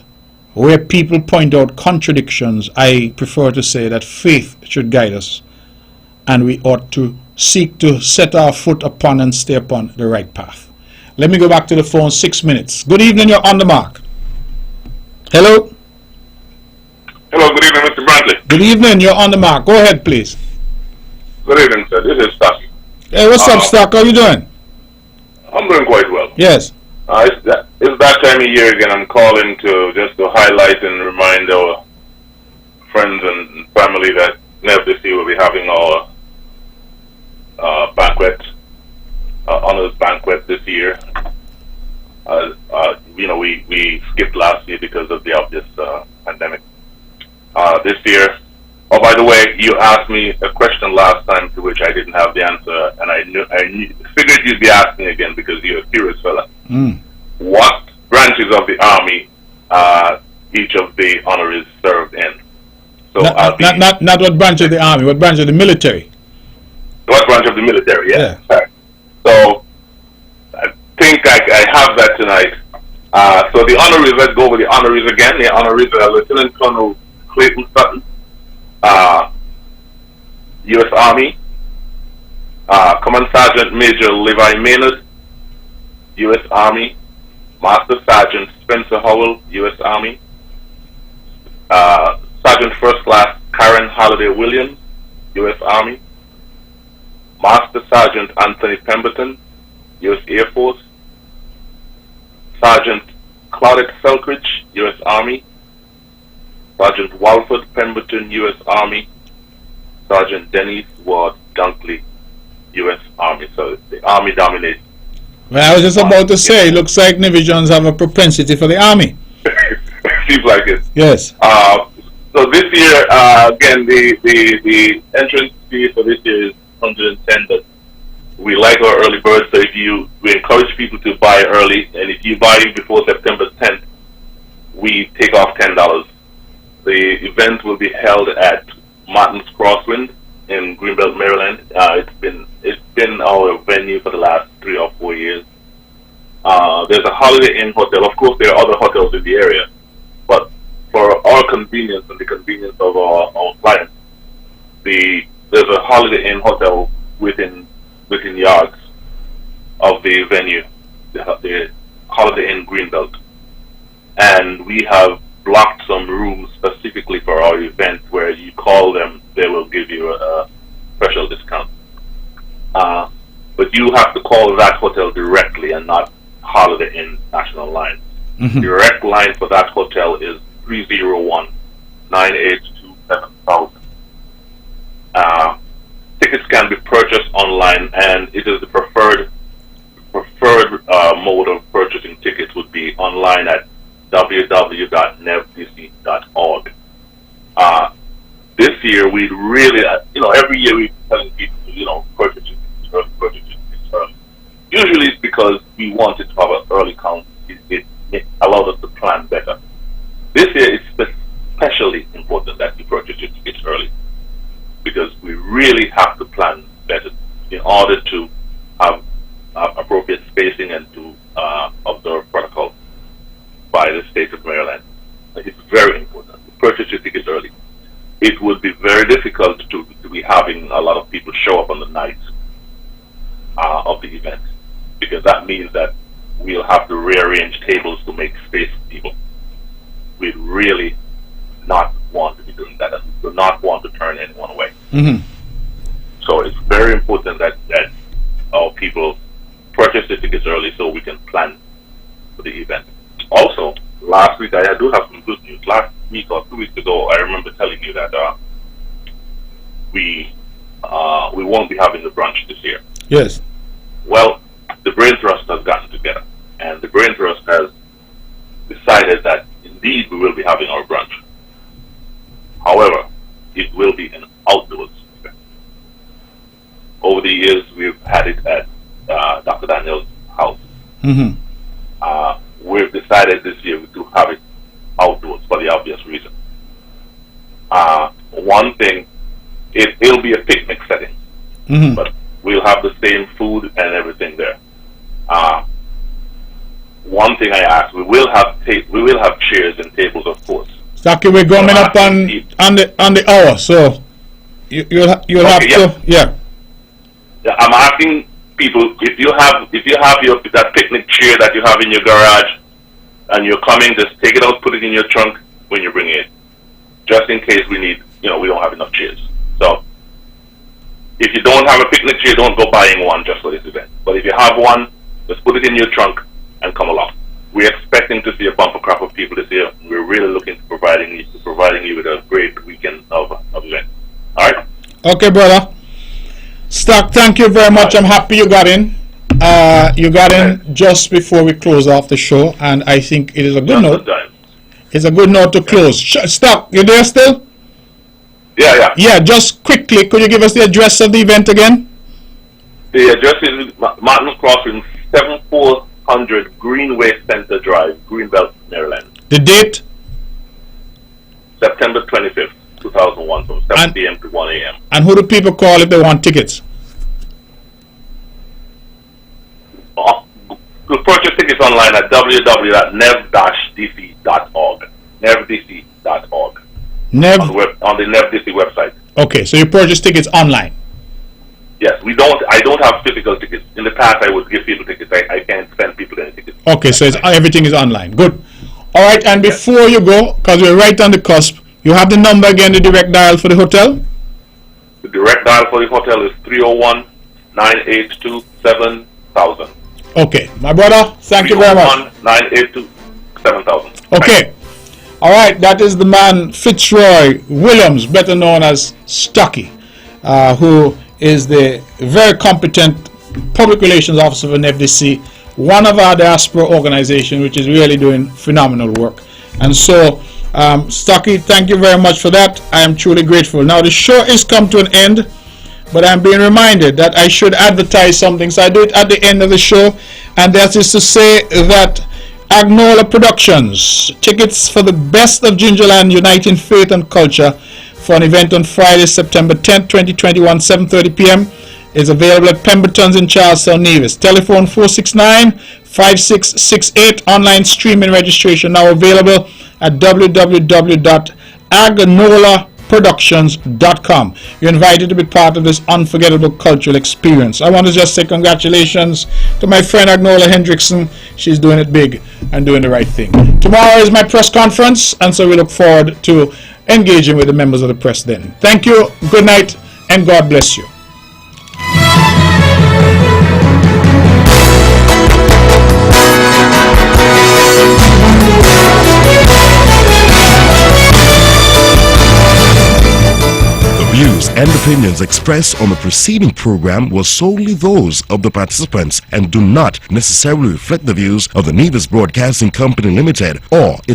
S1: where people point out contradictions, I prefer to say that faith should guide us, and we ought to seek to set our foot upon and stay upon the right path. Let me go back to the phone. 6 minutes. Good evening, you're on the mark. Hello?
S8: Hello, good evening, Mr. Brantley.
S1: Good evening, you're on the mark. Go ahead, please.
S8: Good evening, sir. This is Stocky.
S1: Hey, what's up, Stock? How you doing?
S8: I'm doing quite well.
S1: Yes.
S8: It's that time of year again. I'm calling to highlight and remind our friends and family that Nevis will be having our banquet, honors banquet this year. We skipped last year because of the obvious pandemic. This year, oh, by the way, you asked me a question last time to which I didn't have the answer, and I figured you'd be asking again because you're a curious fella.
S1: Mm.
S8: What branches of the army each of the honorees served in? So
S1: not what branch of the army, what branch of the military?
S8: What branch of the military?
S1: Yeah.
S8: Sorry. So I think I have that tonight. So the honorees, let's go over the honorees again. The honorees are Lieutenant Colonel Clayton Sutton, U.S. Army, Command Sergeant Major Levi Maynard, U.S. Army, Master Sergeant Spencer Howell, U.S. Army, Sergeant First Class Karen Holliday Williams, U.S. Army, Master Sergeant Anthony Pemberton, U.S. Air Force, Sergeant Claudette Selkridge, U.S. Army, Sergeant Walford Pemberton, U.S. Army, Sergeant Dennis Ward Dunkley, U.S. Army. So the Army dominates.
S1: Well, I was just about to say, it looks like Nevisions have a propensity for the Army.
S8: Seems like it.
S1: Yes.
S8: So this year, again, the entrance fee for this year is $110. But we like our early bird, so we encourage people to buy early, and if you buy before September 10th, we take off $10. The event will be held at Martin's Crosswind in Greenbelt, Maryland. It's been our venue for the last 3 or 4 years. There's a Holiday Inn hotel. Of course, there are other hotels in the area, but for our convenience and the convenience of our clients, there's a Holiday Inn hotel within yards of the venue, the Holiday Inn Greenbelt, and we have blocked some rooms specifically for our event where you call them, they will give you a special discount. But you have to call that hotel directly and not Holiday Inn National Line.
S1: Mm-hmm.
S8: Direct line for that hotel is 301-9827. 1,000. Tickets can be purchased online, and it is the preferred mode of purchasing tickets would be online at www.nevdc.org. This year, we really, every year we telling people to, purchase tickets early. Usually it's because we wanted to have an early count. It allowed us to plan better. This year, it's especially important that you purchase your tickets early, because we really have to plan better in order to have appropriate spacing and to observe protocols by the state of Maryland. It's very important. Purchase your tickets early. It would be very difficult to be having a lot of people show up on the night of the event, because that means that we'll have to rearrange tables to make space for people. We'd really not want to be doing that, and we do not want to turn anyone away.
S1: Mm-hmm.
S8: So it's very important that our people purchase the tickets early so we can plan for the event. Also, last week I do have some good news. Last week or 2 weeks ago, I remember telling you that we won't be having the brunch this year.
S1: Yes.
S8: Well, the Brain Trust has gotten together, and the Brain Trust has decided that indeed we will be having our brunch. However, it will be an outdoors event. Over the years, we've had it at Dr. Daniel's house.
S1: Mm-hmm.
S8: We've decided this year to have it outdoors for the obvious reason. One thing, it'll be a picnic setting,
S1: Mm-hmm.
S8: but we'll have the same food and everything there. One thing I asked, we will have chairs and tables, of course.
S1: Stucky, we're coming up on the hour, so you'll have to. Yeah.
S8: I'm asking people, if you have that picnic chair that you have in your garage and you're coming, just take it out, put it in your trunk when you bring it, just in case we don't have enough chairs. So if you don't have a picnic chair, don't go buying one just for this event. But if you have one, just put it in your trunk and come along. We're expecting to see a bumper crop of people this year. We're really looking to providing you with a great weekend of event. All right.
S1: Okay, brother. Stock, thank you very much. I'm happy you got in. You got in just before we close off the show, and I think it is a good note. It's a good note to close. Stock, you there still?
S8: Yeah.
S1: Yeah, just quickly, could you give us the address of the event again?
S8: The address is Martin Crossing, 7400 Greenway Center Drive, Greenbelt, Maryland.
S1: The date?
S8: September 25th, 2001, from 7 p.m. to 1 a.m.
S1: And who do people call if they want tickets?
S8: To purchase tickets online at www.nev-dc.org. nevdc.org. On the NevDC website.
S1: Okay, so you purchase tickets online.
S8: Yes, I don't have physical tickets. In the past, I would give people tickets. I can't send people any tickets.
S1: Okay, so everything is online. Good. All right, and before you go, because we're right on the cusp, you have the number again, the direct dial for the hotel?
S8: The direct dial for the hotel is 301-982-7000.
S1: Okay, my brother, thank you very much.
S8: 301-982-7000.
S1: Okay. All right, that is the man Fitzroy Williams, better known as Stucky, who is the very competent public relations officer for NevDC, one of our diaspora organizations, which is really doing phenomenal work. And so, Stucky, thank you very much for that. I am truly grateful. Now, the show is come to an end, but I'm being reminded that I should advertise something, so I do it at the end of the show, and that is to say that Agnola Productions, tickets for the Best of Gingerland Uniting Faith and Culture for an event on Friday, September 10th, 2021, 7:30 p.m. is available at Pemberton's in Charlestown, Nevis. Telephone 469-5668. Online streaming registration now available at www.agnolaproductions.com. You're invited to be part of this unforgettable cultural experience. I want to just say congratulations to my friend Agnola Hendrickson. She's doing it big and doing the right thing. Tomorrow is my press conference, and so we look forward to engaging with the members of the press then. Thank you, good night, and God bless you.
S9: and opinions expressed on the preceding program were solely those of the participants and do not necessarily reflect the views of the Nevis Broadcasting Company Limited or its